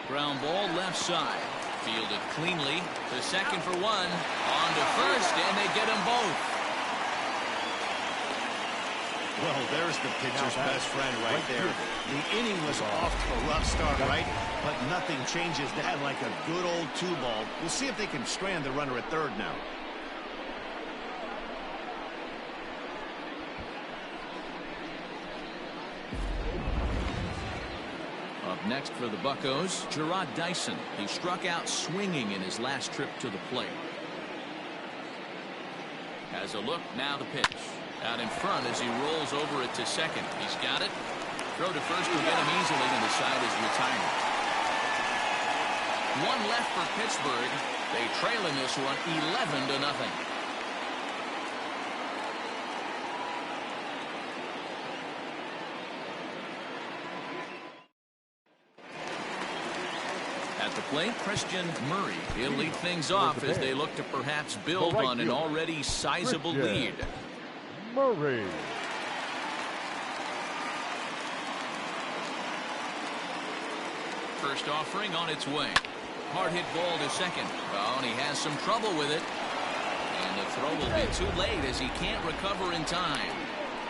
A: Ground ball left side. Fielded cleanly to second for one. On to first, and they get them both.
B: Well, there's the pitcher's best friend right there. The inning was off to a rough start, right? But nothing changes that like a good old 2-ball. We'll see if they can strand the runner at third now.
A: Up next for the Buccos, Gerard Dyson. He struck out swinging in his last trip to the plate. Has a look, now the pitch. Out in front as he rolls over it to second. He's got it. Throw to first will get him easily, and the side is retired. One left for Pittsburgh. They trail in this one 11-0. At the plate, Christian Murray. He'll lead things off as they look to perhaps build on an already sizable lead.
D: Murray.
A: First offering on its way. Hard hit ball to second. Oh, and he has some trouble with it. And the throw will be too late as he can't recover in time.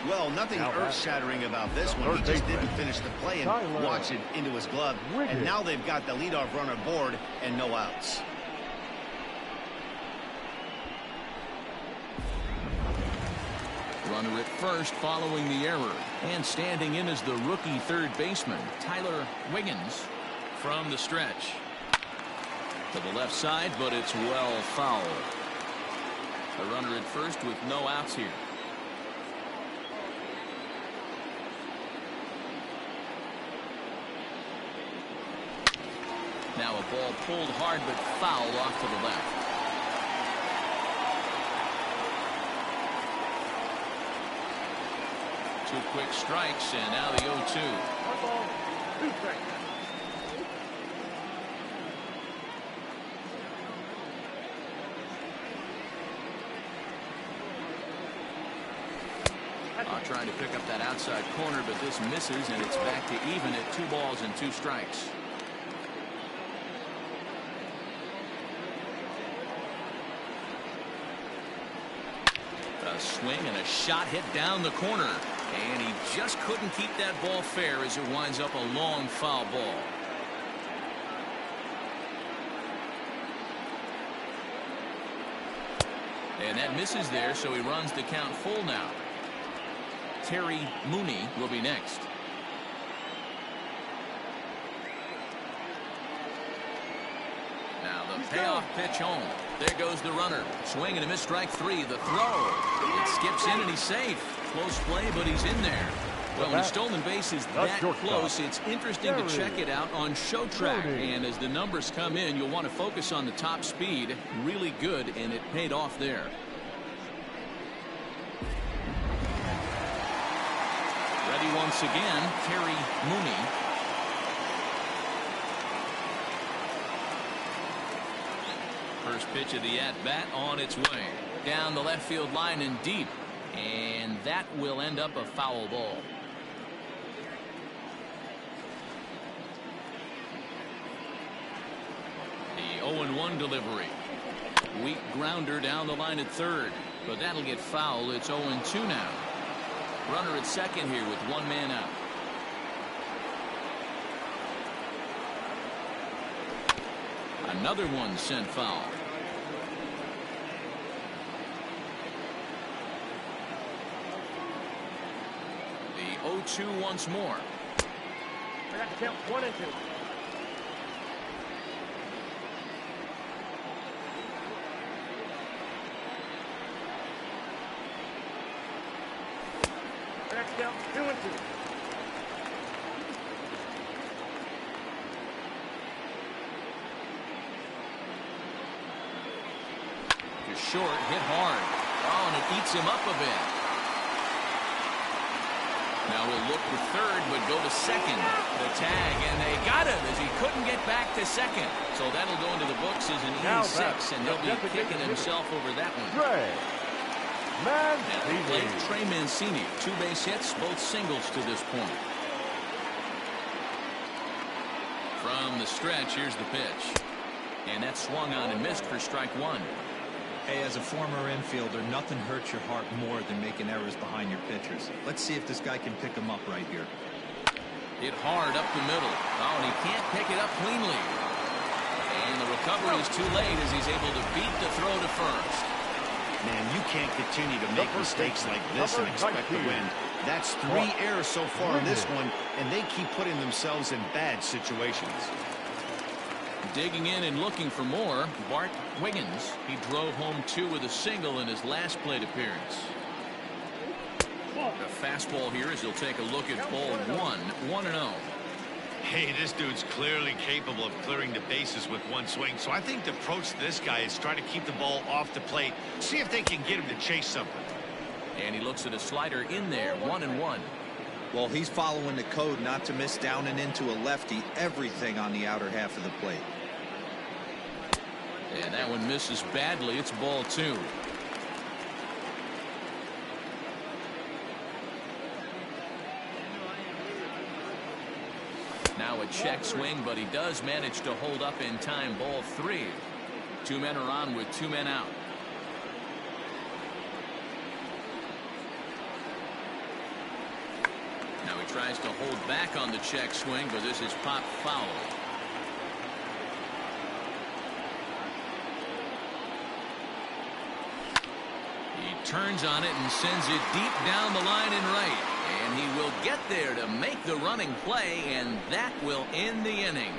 B: Well, nothing earth-shattering about this one. He just didn't finish the play and watch it into his glove. And now they've got the leadoff runner aboard and no outs.
A: Runner at first following the error. And standing in is the rookie third baseman, Tyler Wiggins, from the stretch. To the left side, but it's well foul. A runner at first with no outs here. Now a ball pulled hard but fouled off to the left. Two quick strikes, and now the 0-2.
E: 1 ball, 2 strikes.
A: Trying to pick up that outside corner, but this misses, and it's back to even at 2 balls and 2 strikes. A swing and a shot hit down the corner, and he just couldn't keep that ball fair as it winds up a long foul ball. And that misses there, so he runs the count full now. Terry Mooney will be next. Now the payoff pitch home. There goes the runner. Swing and a miss, strike 3. The throw. It skips in and he's safe. Close play, but he's in there. Well, when a stolen base is that close, it's interesting to check it out on show track. And as the numbers come in, you'll want to focus on the top speed. Really good, and it paid off there. Ready once again, Terry Mooney. First pitch of the at-bat on its way. Down the left field line and deep. And that will end up a foul ball. The 0-1 delivery. Weak grounder down the line at third. But that'll get foul. It's 0-2 now. Runner at second here with 1 man out. Another one sent foul. The 0-2 once more.
E: I got to count 1 and 2. Count 2 and 2.
A: Just short, hit hard. Oh, and it eats him up a bit. Now we'll look for third, but go to second. The tag, and they got him as he couldn't get back to second. So that'll go into the books as an E6, and he'll be kicking himself over that one. Trey Mancini, 2 base hits, both singles to this point. From the stretch, here's the pitch. And that swung on and missed for strike one.
C: Hey, as a former infielder, nothing hurts your heart more than making errors behind your pitchers. Let's see if this guy can pick them up right here.
A: Hit hard up the middle. Oh, and he can't pick it up cleanly. And the recovery is too late as he's able to beat the throw to first.
B: Man, you can't continue to make mistakes like this and expect to win. That's 3 errors so far in this one, and they keep putting themselves in bad situations.
A: Digging in and looking for more, Bart Wiggins. He drove home 2 with a single in his last plate appearance. A fastball here as he'll take a look at ball 1-0.
B: Hey, this dude's clearly capable of clearing the bases with one swing, so I think the approach to this guy is try to keep the ball off the plate, see if they can get him to chase something.
A: And he looks at a slider in there, 1-1.
C: Well, he's following the code not to miss down and into a lefty, everything on the outer half of the plate.
A: And that one misses badly. It's ball 2. Now a check swing, but he does manage to hold up in time. Ball 3. 2 men are on with 2 men out. Now he tries to hold back on the check swing, but this is popped foul. He turns on it and sends it deep down the line and right. And he will get there to make the running play, and that will end the inning.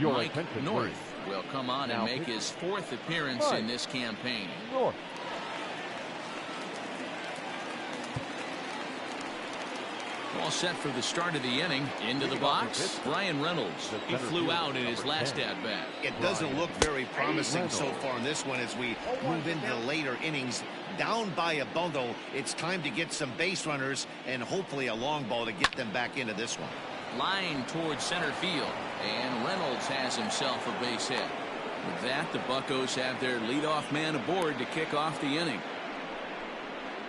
A: Mike North will come on and make his 4th appearance in this campaign. All set for the start of the inning. Into the box, Ryan Reynolds. He flew out in his last at-bat.
B: It doesn't look very promising so far in this one as we move into the later innings. Down by a bundle, it's time to get some base runners and hopefully a long ball to get them back into this one.
A: Line towards center field, and Reynolds has himself a base hit. With that, the Buccos have their leadoff man aboard to kick off the inning.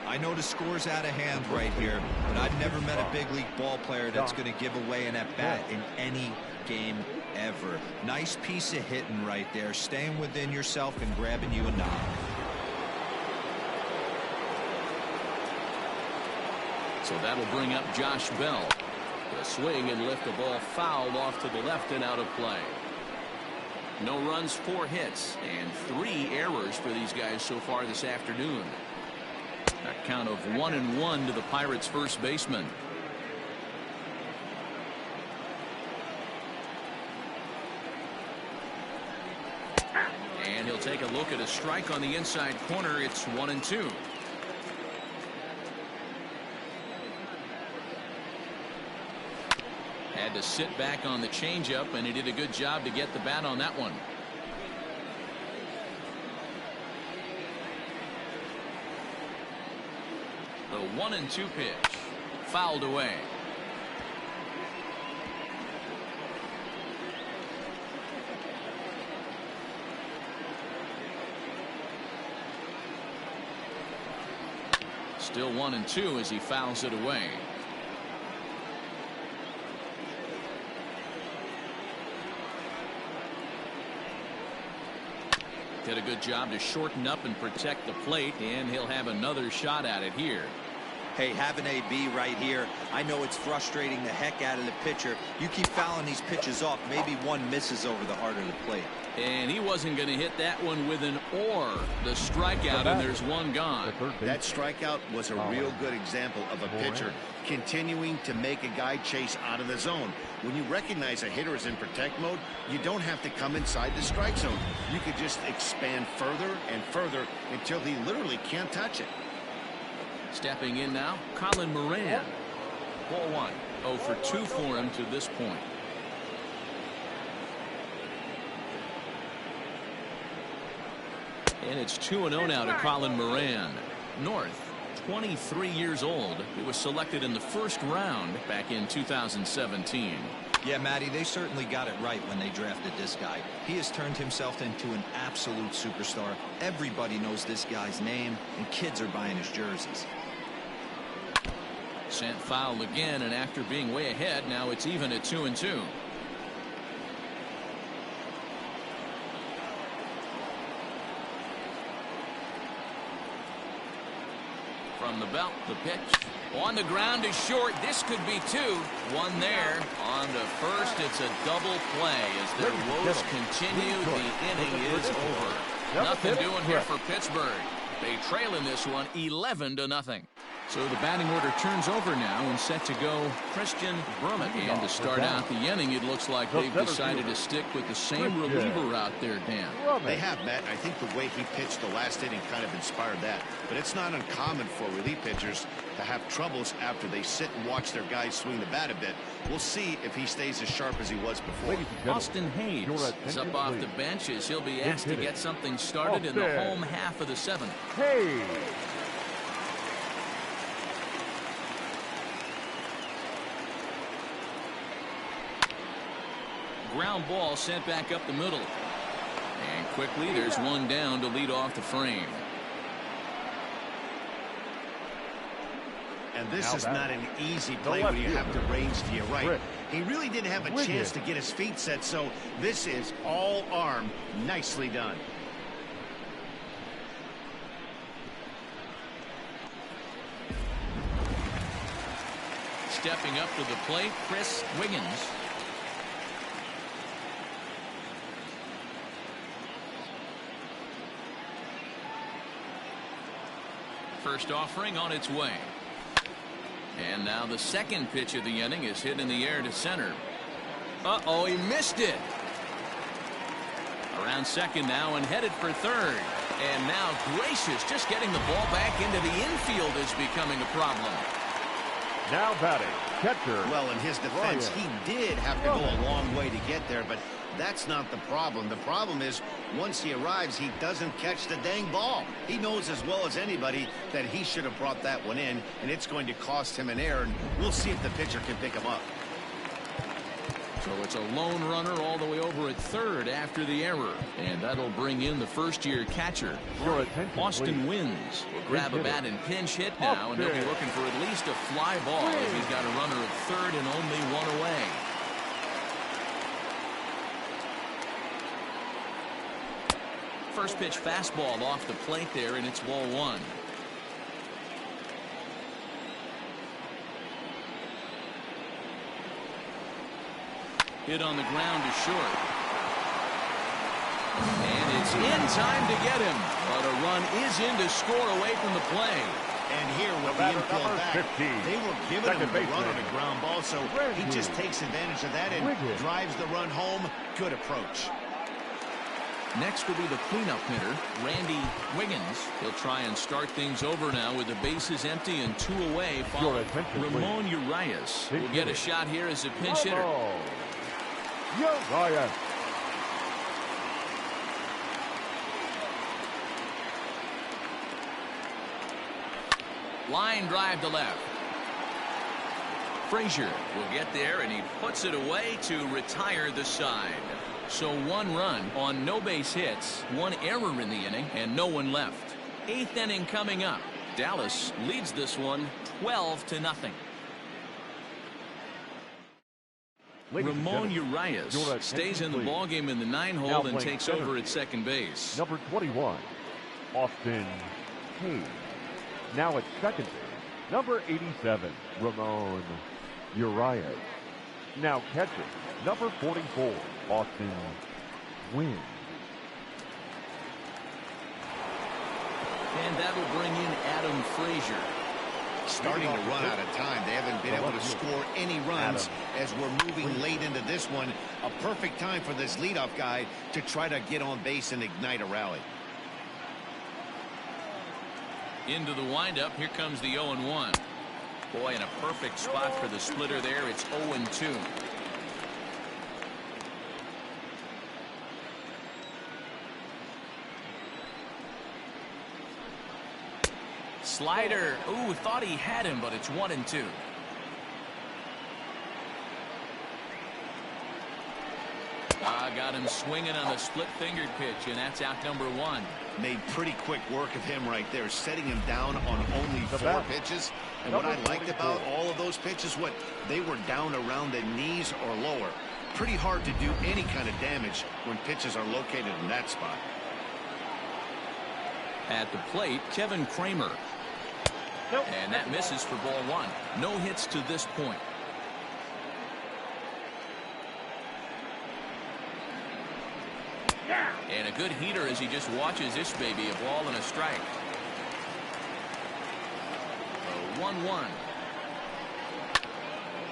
C: I know the score's out of hand right here, but I've never met a big league ball player that's going to give away an at-bat in any game ever. Nice piece of hitting right there, staying within yourself and grabbing you a knock.
A: So that'll bring up Josh Bell. The swing and lift the ball foul off to the left and out of play. No runs, 4 hits, and 3 errors for these guys so far this afternoon. A count of 1-1 to the Pirates' first baseman. And he'll take a look at a strike on the inside corner. It's 1-2. Had to sit back on the changeup, and he did a good job to get the bat on that one. The 1-2 pitch fouled away. Still 1-2 as he fouls it away. Did a good job to shorten up and protect the plate, and he'll have another shot at it here.
C: Hey, have an AB right here. I know it's frustrating the heck out of the pitcher. You keep fouling these pitches off, maybe one misses over the heart of the plate.
A: And he wasn't going to hit that one with an or. The strikeout, and there's one gone.
B: That strikeout was a real good example of a pitcher continuing to make a guy chase out of the zone. When you recognize a hitter is in protect mode, you don't have to come inside the strike zone. You could just expand further and further until he literally can't touch it.
A: Stepping in now, Colin Moran. Ball 1. 0 for 2 for him to this point. And it's 2-0 now to Colin Moran. North 23 years old. He was selected in the first round back in 2017.
C: Yeah, Matty, they certainly got it right when they drafted this guy. He has turned himself into an absolute superstar. Everybody knows this guy's name, and kids are buying his jerseys.
A: Sent foul again, and after being way ahead, now it's even at 2-2. From the belt, the pitch. On the ground is short. This could be two. One there. On to first, it's a double play. As their woes continue, the inning is over. Nothing doing here for Pittsburgh. They trail in this one 11-0. So the batting order turns over now and set to go Christian Brummett. And to start out the inning, it looks like they've decided to stick with the same reliever out there, Dan.
B: They have, Matt. I think the way he pitched the last inning kind of inspired that. But it's not uncommon for relief pitchers to have troubles after they sit and watch their guys swing the bat a bit. We'll see if he stays as sharp as he was before.
A: Austin Hayes is up off the bench as he'll be asked to get something started in the home half of the seventh.
D: Hey.
A: Ground ball sent back up the middle. And quickly there's one down to lead off the frame.
B: And this is not an easy play when you have to range to your right. He really didn't have a chance to get his feet set, so this is all arm. Nicely done.
A: Stepping up to the plate, Chris Wiggins. First offering on its way. And now the second pitch of the inning is hit in the air to center. Uh-oh, he missed it. Around second now and headed for third. And now Gracious just getting the ball back into the infield is becoming a problem.
D: Now batting, catcher.
B: Well, in his defense, he did have to go a long way to get there, but that's not the problem. The problem is once he arrives, he doesn't catch the dang ball. He knows as well as anybody that he should have brought that one in, and it's going to cost him an error, and we'll see if the pitcher can pick him up.
A: So it's a lone runner all the way over at third after the error. And that'll bring in the first-year catcher. Austin Wins will grab a bat and pinch hit now, and he'll be looking for at least a fly ball if he's got a runner at third and only one away. First pitch fastball off the plate there, and it's ball one. Hit on the ground is short. And it's in time to get him. But a run is in to score away from the play.
B: And here with the infield back, they were giving him the run on a ground ball, so he just takes advantage of that and drives the run home. Good approach.
A: Next will be the cleanup hitter, Randy Wiggins. He'll try and start things over now with the bases empty and two away. Ramon Urias will get a shot here as a pinch hitter.
D: Urias.
A: Line drive to left. Frazier will get there, and he puts it away to retire the side. So one run on no base hits, one error in the inning, and no one left. Eighth inning coming up. Dallas leads this one 12-0. Ramon Urias stays in the ballgame in the 9-hole and takes over at second base.
D: Number 21, Austin Hayes. Now at second base, number 87, Ramon Urias. Now catcher, number 44, Austin Wins.
A: And that will bring in Adam Frazier.
B: Starting to run out of time. They haven't been able to score any runs as we're moving late into this one. A perfect time for this leadoff guy to try to get on base and ignite a rally.
A: Into the windup. Here comes the 0-1. Boy, in a perfect spot for the splitter there. It's 0-2. slider. Ooh, thought he had him, but it's 1-2. Got him swinging on the split-fingered pitch, and that's out number 1.
B: Made pretty quick work of him right there, setting him down on only 4 pitches. And what I liked about all of those pitches, what they were down around the knees or lower. Pretty hard to do any kind of damage when pitches are located in that spot.
A: At the plate, Kevin Kramer.
E: Nope.
A: And that misses for ball 1. No hits to this point. And a good heater as he just watches this baby, a ball and a strike. 1-1.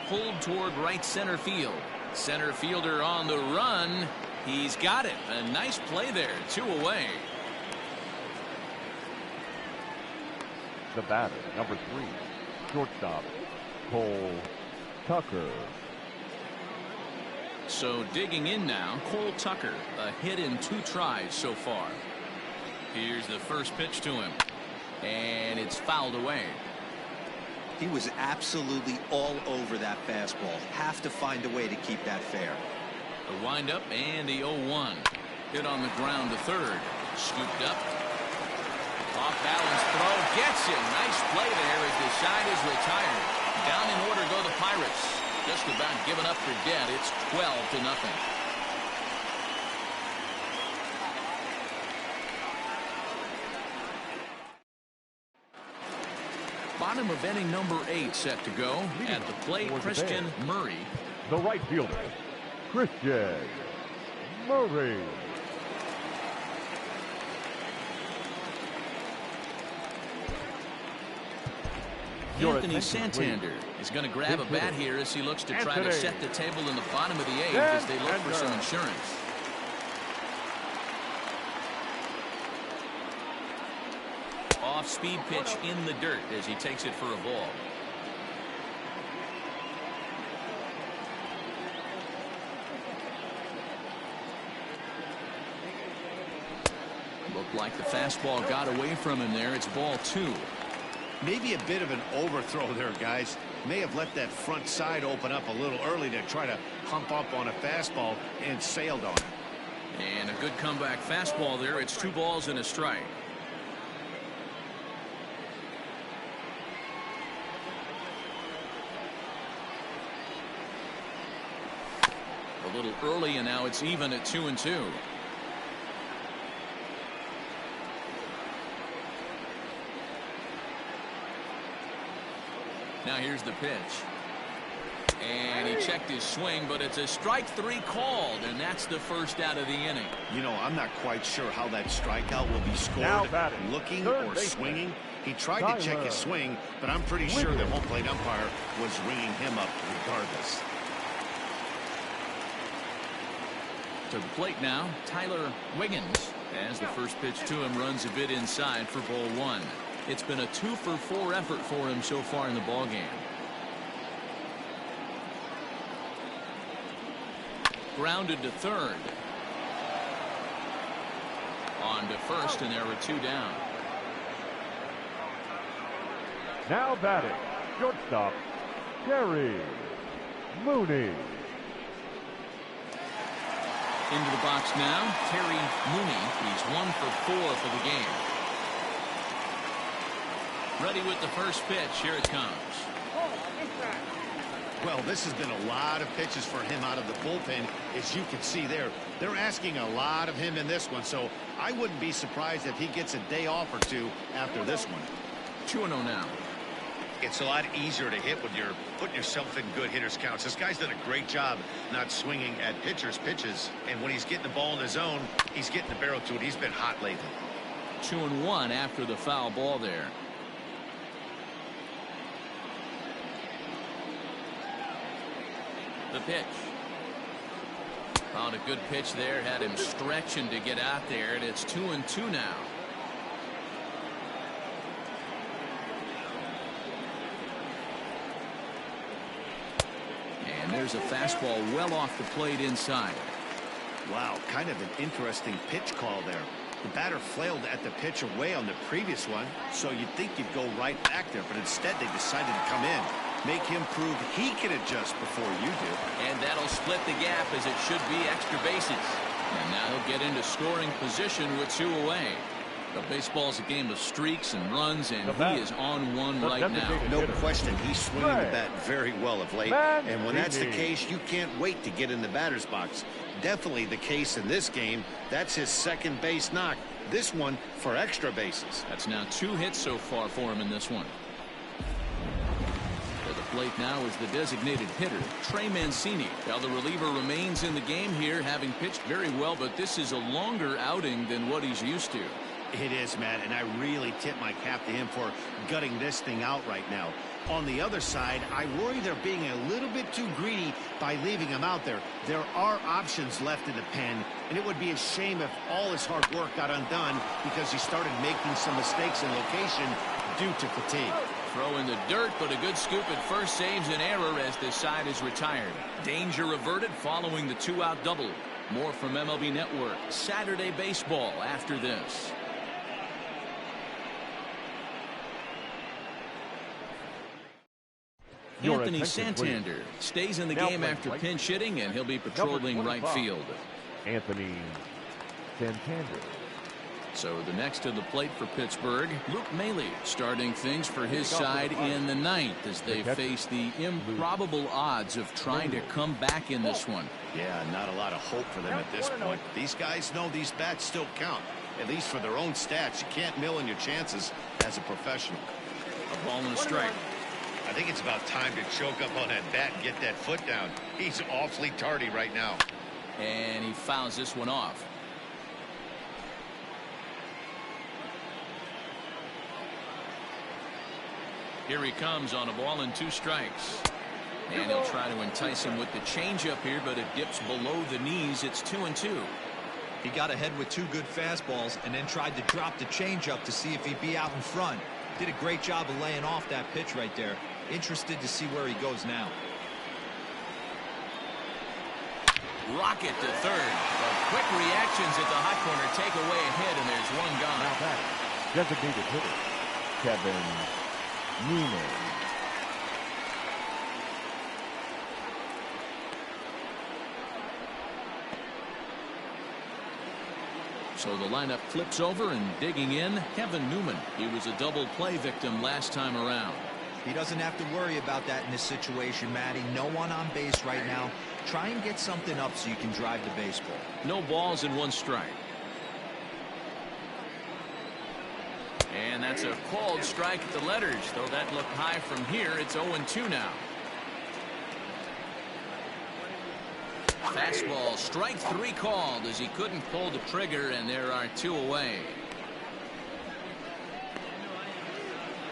A: Pulled toward right center field. Center fielder on the run. He's got it. A nice play there. 2 away.
D: The batter, number 3, shortstop, Cole Tucker.
A: So digging in now, Cole Tucker, a hit in 2 tries so far. Here's the first pitch to him, and it's fouled away.
C: He was absolutely all over that fastball. Have to find a way to keep that fair.
A: The windup and the 0-1. Hit on the ground to third. Scooped up. Off balance throw. Gets him. Nice play there as the side is retired. Down in order go the Pirates. Just about given up for dead. It's 12-0. Bottom of inning number 8 set to go. At the plate, Christian Murray.
D: The right fielder, Christian Murray.
A: Anthony Santander is going to grab a bat here as he looks to try to set the table in the bottom of the 8th as they look for some insurance. Off-speed pitch in the dirt as he takes it for a ball. Looked like the fastball got away from him there. It's ball 2.
B: Maybe a bit of an overthrow there, guys. May have let that front side open up a little early to try to hump up on a fastball and sailed on it.
A: And a good comeback fastball there. It's 2 balls and a strike. A little early, and now it's even at 2-2. Now here's the pitch. And he checked his swing, but it's a strike 3 called, and that's the first out of the inning.
B: You know, I'm not quite sure how that strikeout will be scored. Looking or swinging. He tried to check his swing, but I'm pretty sure the home plate umpire was ringing him up regardless.
A: To the plate now, Tyler Wiggins, as the first pitch to him runs a bit inside for ball 1. It's been a 2-for-4 effort for him so far in the ballgame. Grounded to third. On to first, and there were 2 down.
D: Now batting, shortstop, Terry Mooney.
A: Into the box now, Terry Mooney. He's 1 for 4 for the game. Ready with the first pitch. Here it comes.
B: Well, this has been a lot of pitches for him out of the bullpen. As you can see there, they're asking a lot of him in this one, so I wouldn't be surprised if he gets a day off or 2 after this one.
A: 2-0 now.
B: It's a lot easier to hit when you're putting yourself in good hitters counts. This guy's done a great job not swinging at pitchers' pitches, and when he's getting the ball in his zone, he's getting the barrel to it. He's been hot lately.
A: 2-1 after the foul ball there. The pitch. Found a good pitch there, had him stretching to get out there, and it's 2-2 now. And there's a fastball well off the plate inside.
B: Wow, kind of an interesting pitch call there. The batter flailed at the pitch away on the previous one, so you'd think you'd go right back there, but instead they decided to come in. Make him prove he can adjust before you do.
A: And that'll split the gap, as it should be extra bases. And now he'll get into scoring position with 2 away. But baseball's a game of streaks and runs, and he is on one right now.
B: No question, he's swinging the bat very well of late. And when that's the case, you can't wait to get in the batter's box. Definitely the case in this game. That's his second base knock. This one for extra bases.
A: That's now 2 hits so far for him in this one. To the plate now is the designated hitter, Trey Mancini. Now the reliever remains in the game here, having pitched very well, but this is a longer outing than what he's used to.
B: It is, Matt, and I really tip my cap to him for gutting this thing out right now. On the other side, I worry they're being a little bit too greedy by leaving him out there. There are options left in the pen, and it would be a shame if all his hard work got undone because he started making some mistakes in location due to fatigue.
A: Throw in the dirt, but a good scoop at first saves an error as this side is retired. Danger averted following the 2-out double. More from MLB Network Saturday Baseball after this. Anthony Santander stays in the game after pinch hitting, and he'll be patrolling right field.
D: Anthony Santander.
A: So the next to the plate for Pittsburgh, Luke Maile starting things for his side in the 9th as they face the improbable odds of trying to come back in this one.
B: Yeah, not a lot of hope for them at this point. These guys know these bats still count, at least for their own stats. You can't mill in your chances as a professional.
A: A ball and a strike.
B: I think it's about time to choke up on that bat and get that foot down. He's awfully tardy right now.
A: And he fouls this one off. Here he comes on a ball and 2 strikes. And he'll try to entice him with the changeup here, but it dips below the knees. It's 2-2.
C: He got ahead with 2 good fastballs and then tried to drop the changeup to see if he'd be out in front. Did a great job of laying off that pitch right there. Interested to see where he goes now.
A: Rocket to third. But quick reactions at the hot corner take away a hit, and there's one gone.
D: Now back, designated hitter, Kevin Newman.
A: So the lineup flips over, and digging in, Kevin Newman. He was a double play victim last time around.
C: He doesn't have to worry about that in this situation, Matty. No one on base right now. Try and get something up so you can drive the baseball.
A: No balls and 1 strike. And that's a called strike at the letters, though that looked high from here. It's 0-2 now. Fastball, strike 3 called as he couldn't pull the trigger, and there are 2 away.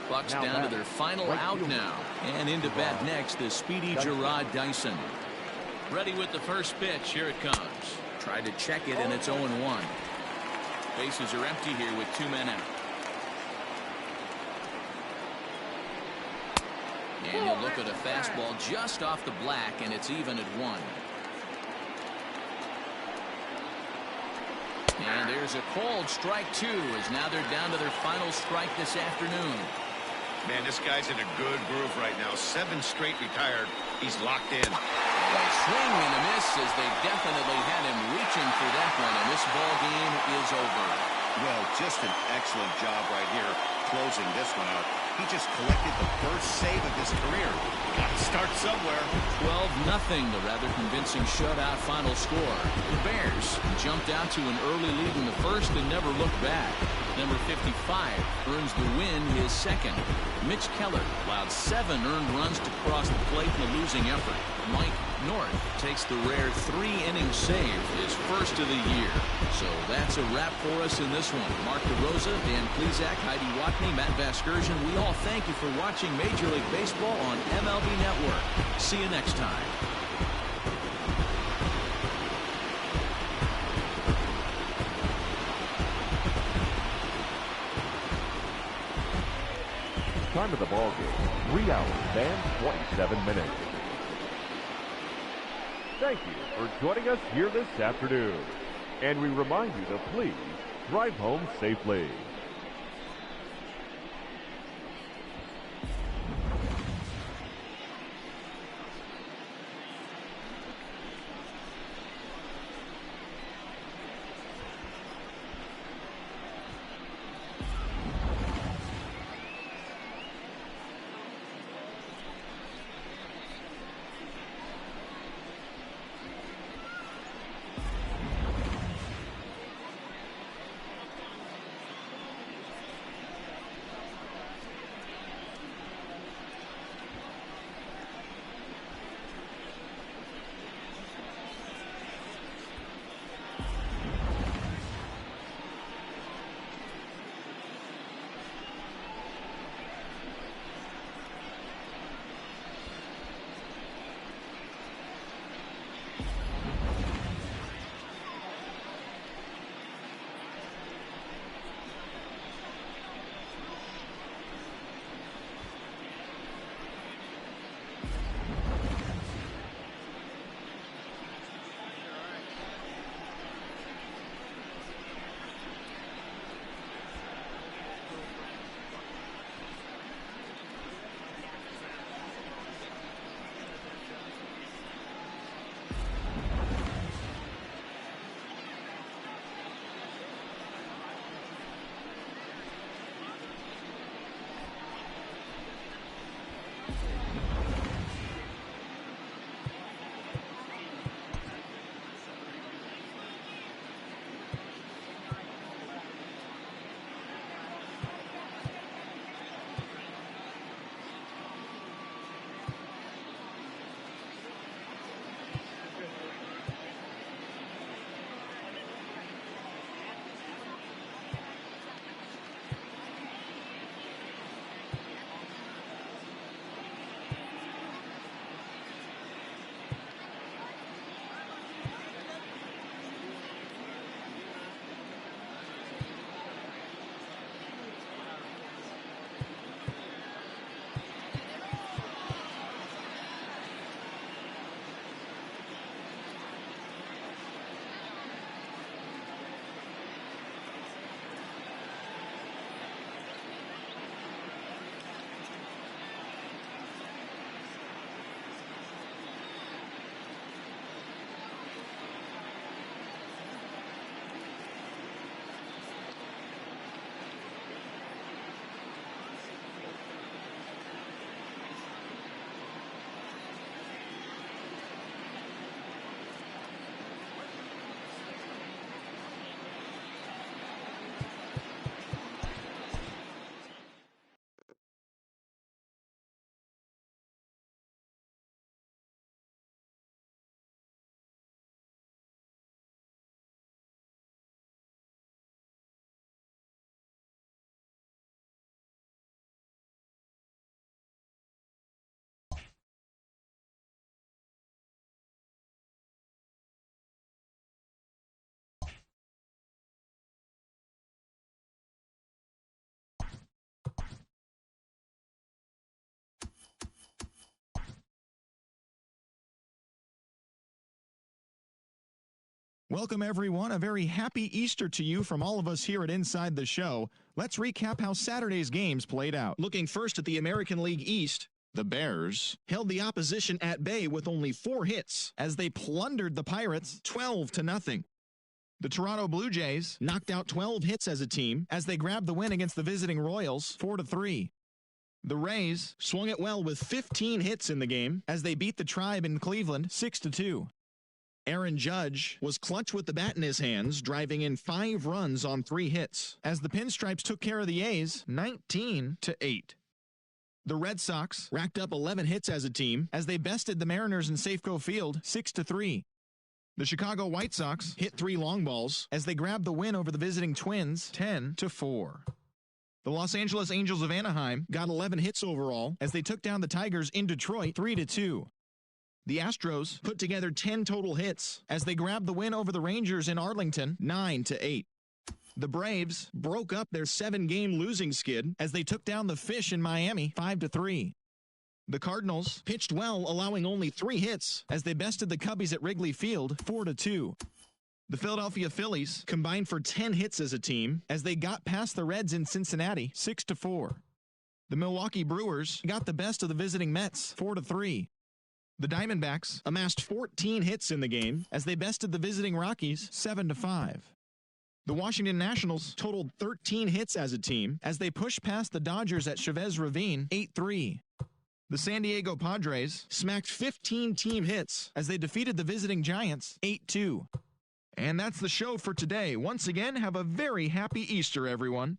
A: Bucks down to their final out now. And into bat next, the speedy Gerard Dyson. Ready with the first pitch. Here it comes. Tried to check it, and it's 0-1. Bases are empty here with 2 men out. And you'll look at a fastball just off the black, and it's even at 1. And there's a called strike 2, as now they're down to their final strike this afternoon.
B: Man, this guy's in a good groove right now. 7 straight retired. He's locked in.
A: A swing and a miss, as they definitely had him reaching for that one, and this ball game is over.
B: Well, just an excellent job right here closing this one out. He just collected the first save of his career. Got to start somewhere.
A: 12-0, the rather convincing shutout final score. The Bears jumped out to an early lead in the first and never looked back. Number 55 earns the win, his second. Mitch Keller allowed 7 earned runs to cross the plate in the losing effort. Mike North takes the rare 3-inning save, his first of the year. So that's a wrap for us in this one. Mark DeRosa, Dan Plesac, Heidi Watney, Matt Vasgersian, we all thank you for watching Major League Baseball on MLB Network. See you next time.
D: Time of the ball game, 3 hours and 27 minutes. Thank you for joining us here this afternoon. And we remind you to please drive home safely.
F: Welcome, everyone. A very happy Easter to you from all of us here at Inside the Show. Let's recap how Saturday's games played out. Looking first at the American League East, the Bears held the opposition at bay with only 4 hits as they plundered the Pirates 12-0. The Toronto Blue Jays knocked out 12 hits as a team as they grabbed the win against the visiting Royals 4-3. The Rays swung it well with 15 hits in the game as they beat the Tribe in Cleveland 6-2. Aaron Judge was clutch with the bat in his hands, driving in 5 runs on 3 hits, as the Pinstripes took care of the A's 19-8. The Red Sox racked up 11 hits as a team, as they bested the Mariners in Safeco Field 6-3. The Chicago White Sox hit 3 long balls, as they grabbed the win over the visiting Twins 10-4. The Los Angeles Angels of Anaheim got 11 hits overall, as they took down the Tigers in Detroit 3-2. The Astros put together 10 total hits as they grabbed the win over the Rangers in Arlington 9-8. The Braves broke up their 7-game losing skid as they took down the Fish in Miami 5-3. The Cardinals pitched well, allowing only 3 hits as they bested the Cubbies at Wrigley Field 4-2. The Philadelphia Phillies combined for 10 hits as a team as they got past the Reds in Cincinnati 6-4. The Milwaukee Brewers got the best of the visiting Mets 4-3. The Diamondbacks amassed 14 hits in the game as they bested the visiting Rockies 7-5. The Washington Nationals totaled 13 hits as a team as they pushed past the Dodgers at Chavez Ravine 8-3. The San Diego Padres smacked 15 team hits as they defeated the visiting Giants 8-2. And that's the show for today. Once again, have a very happy Easter, everyone.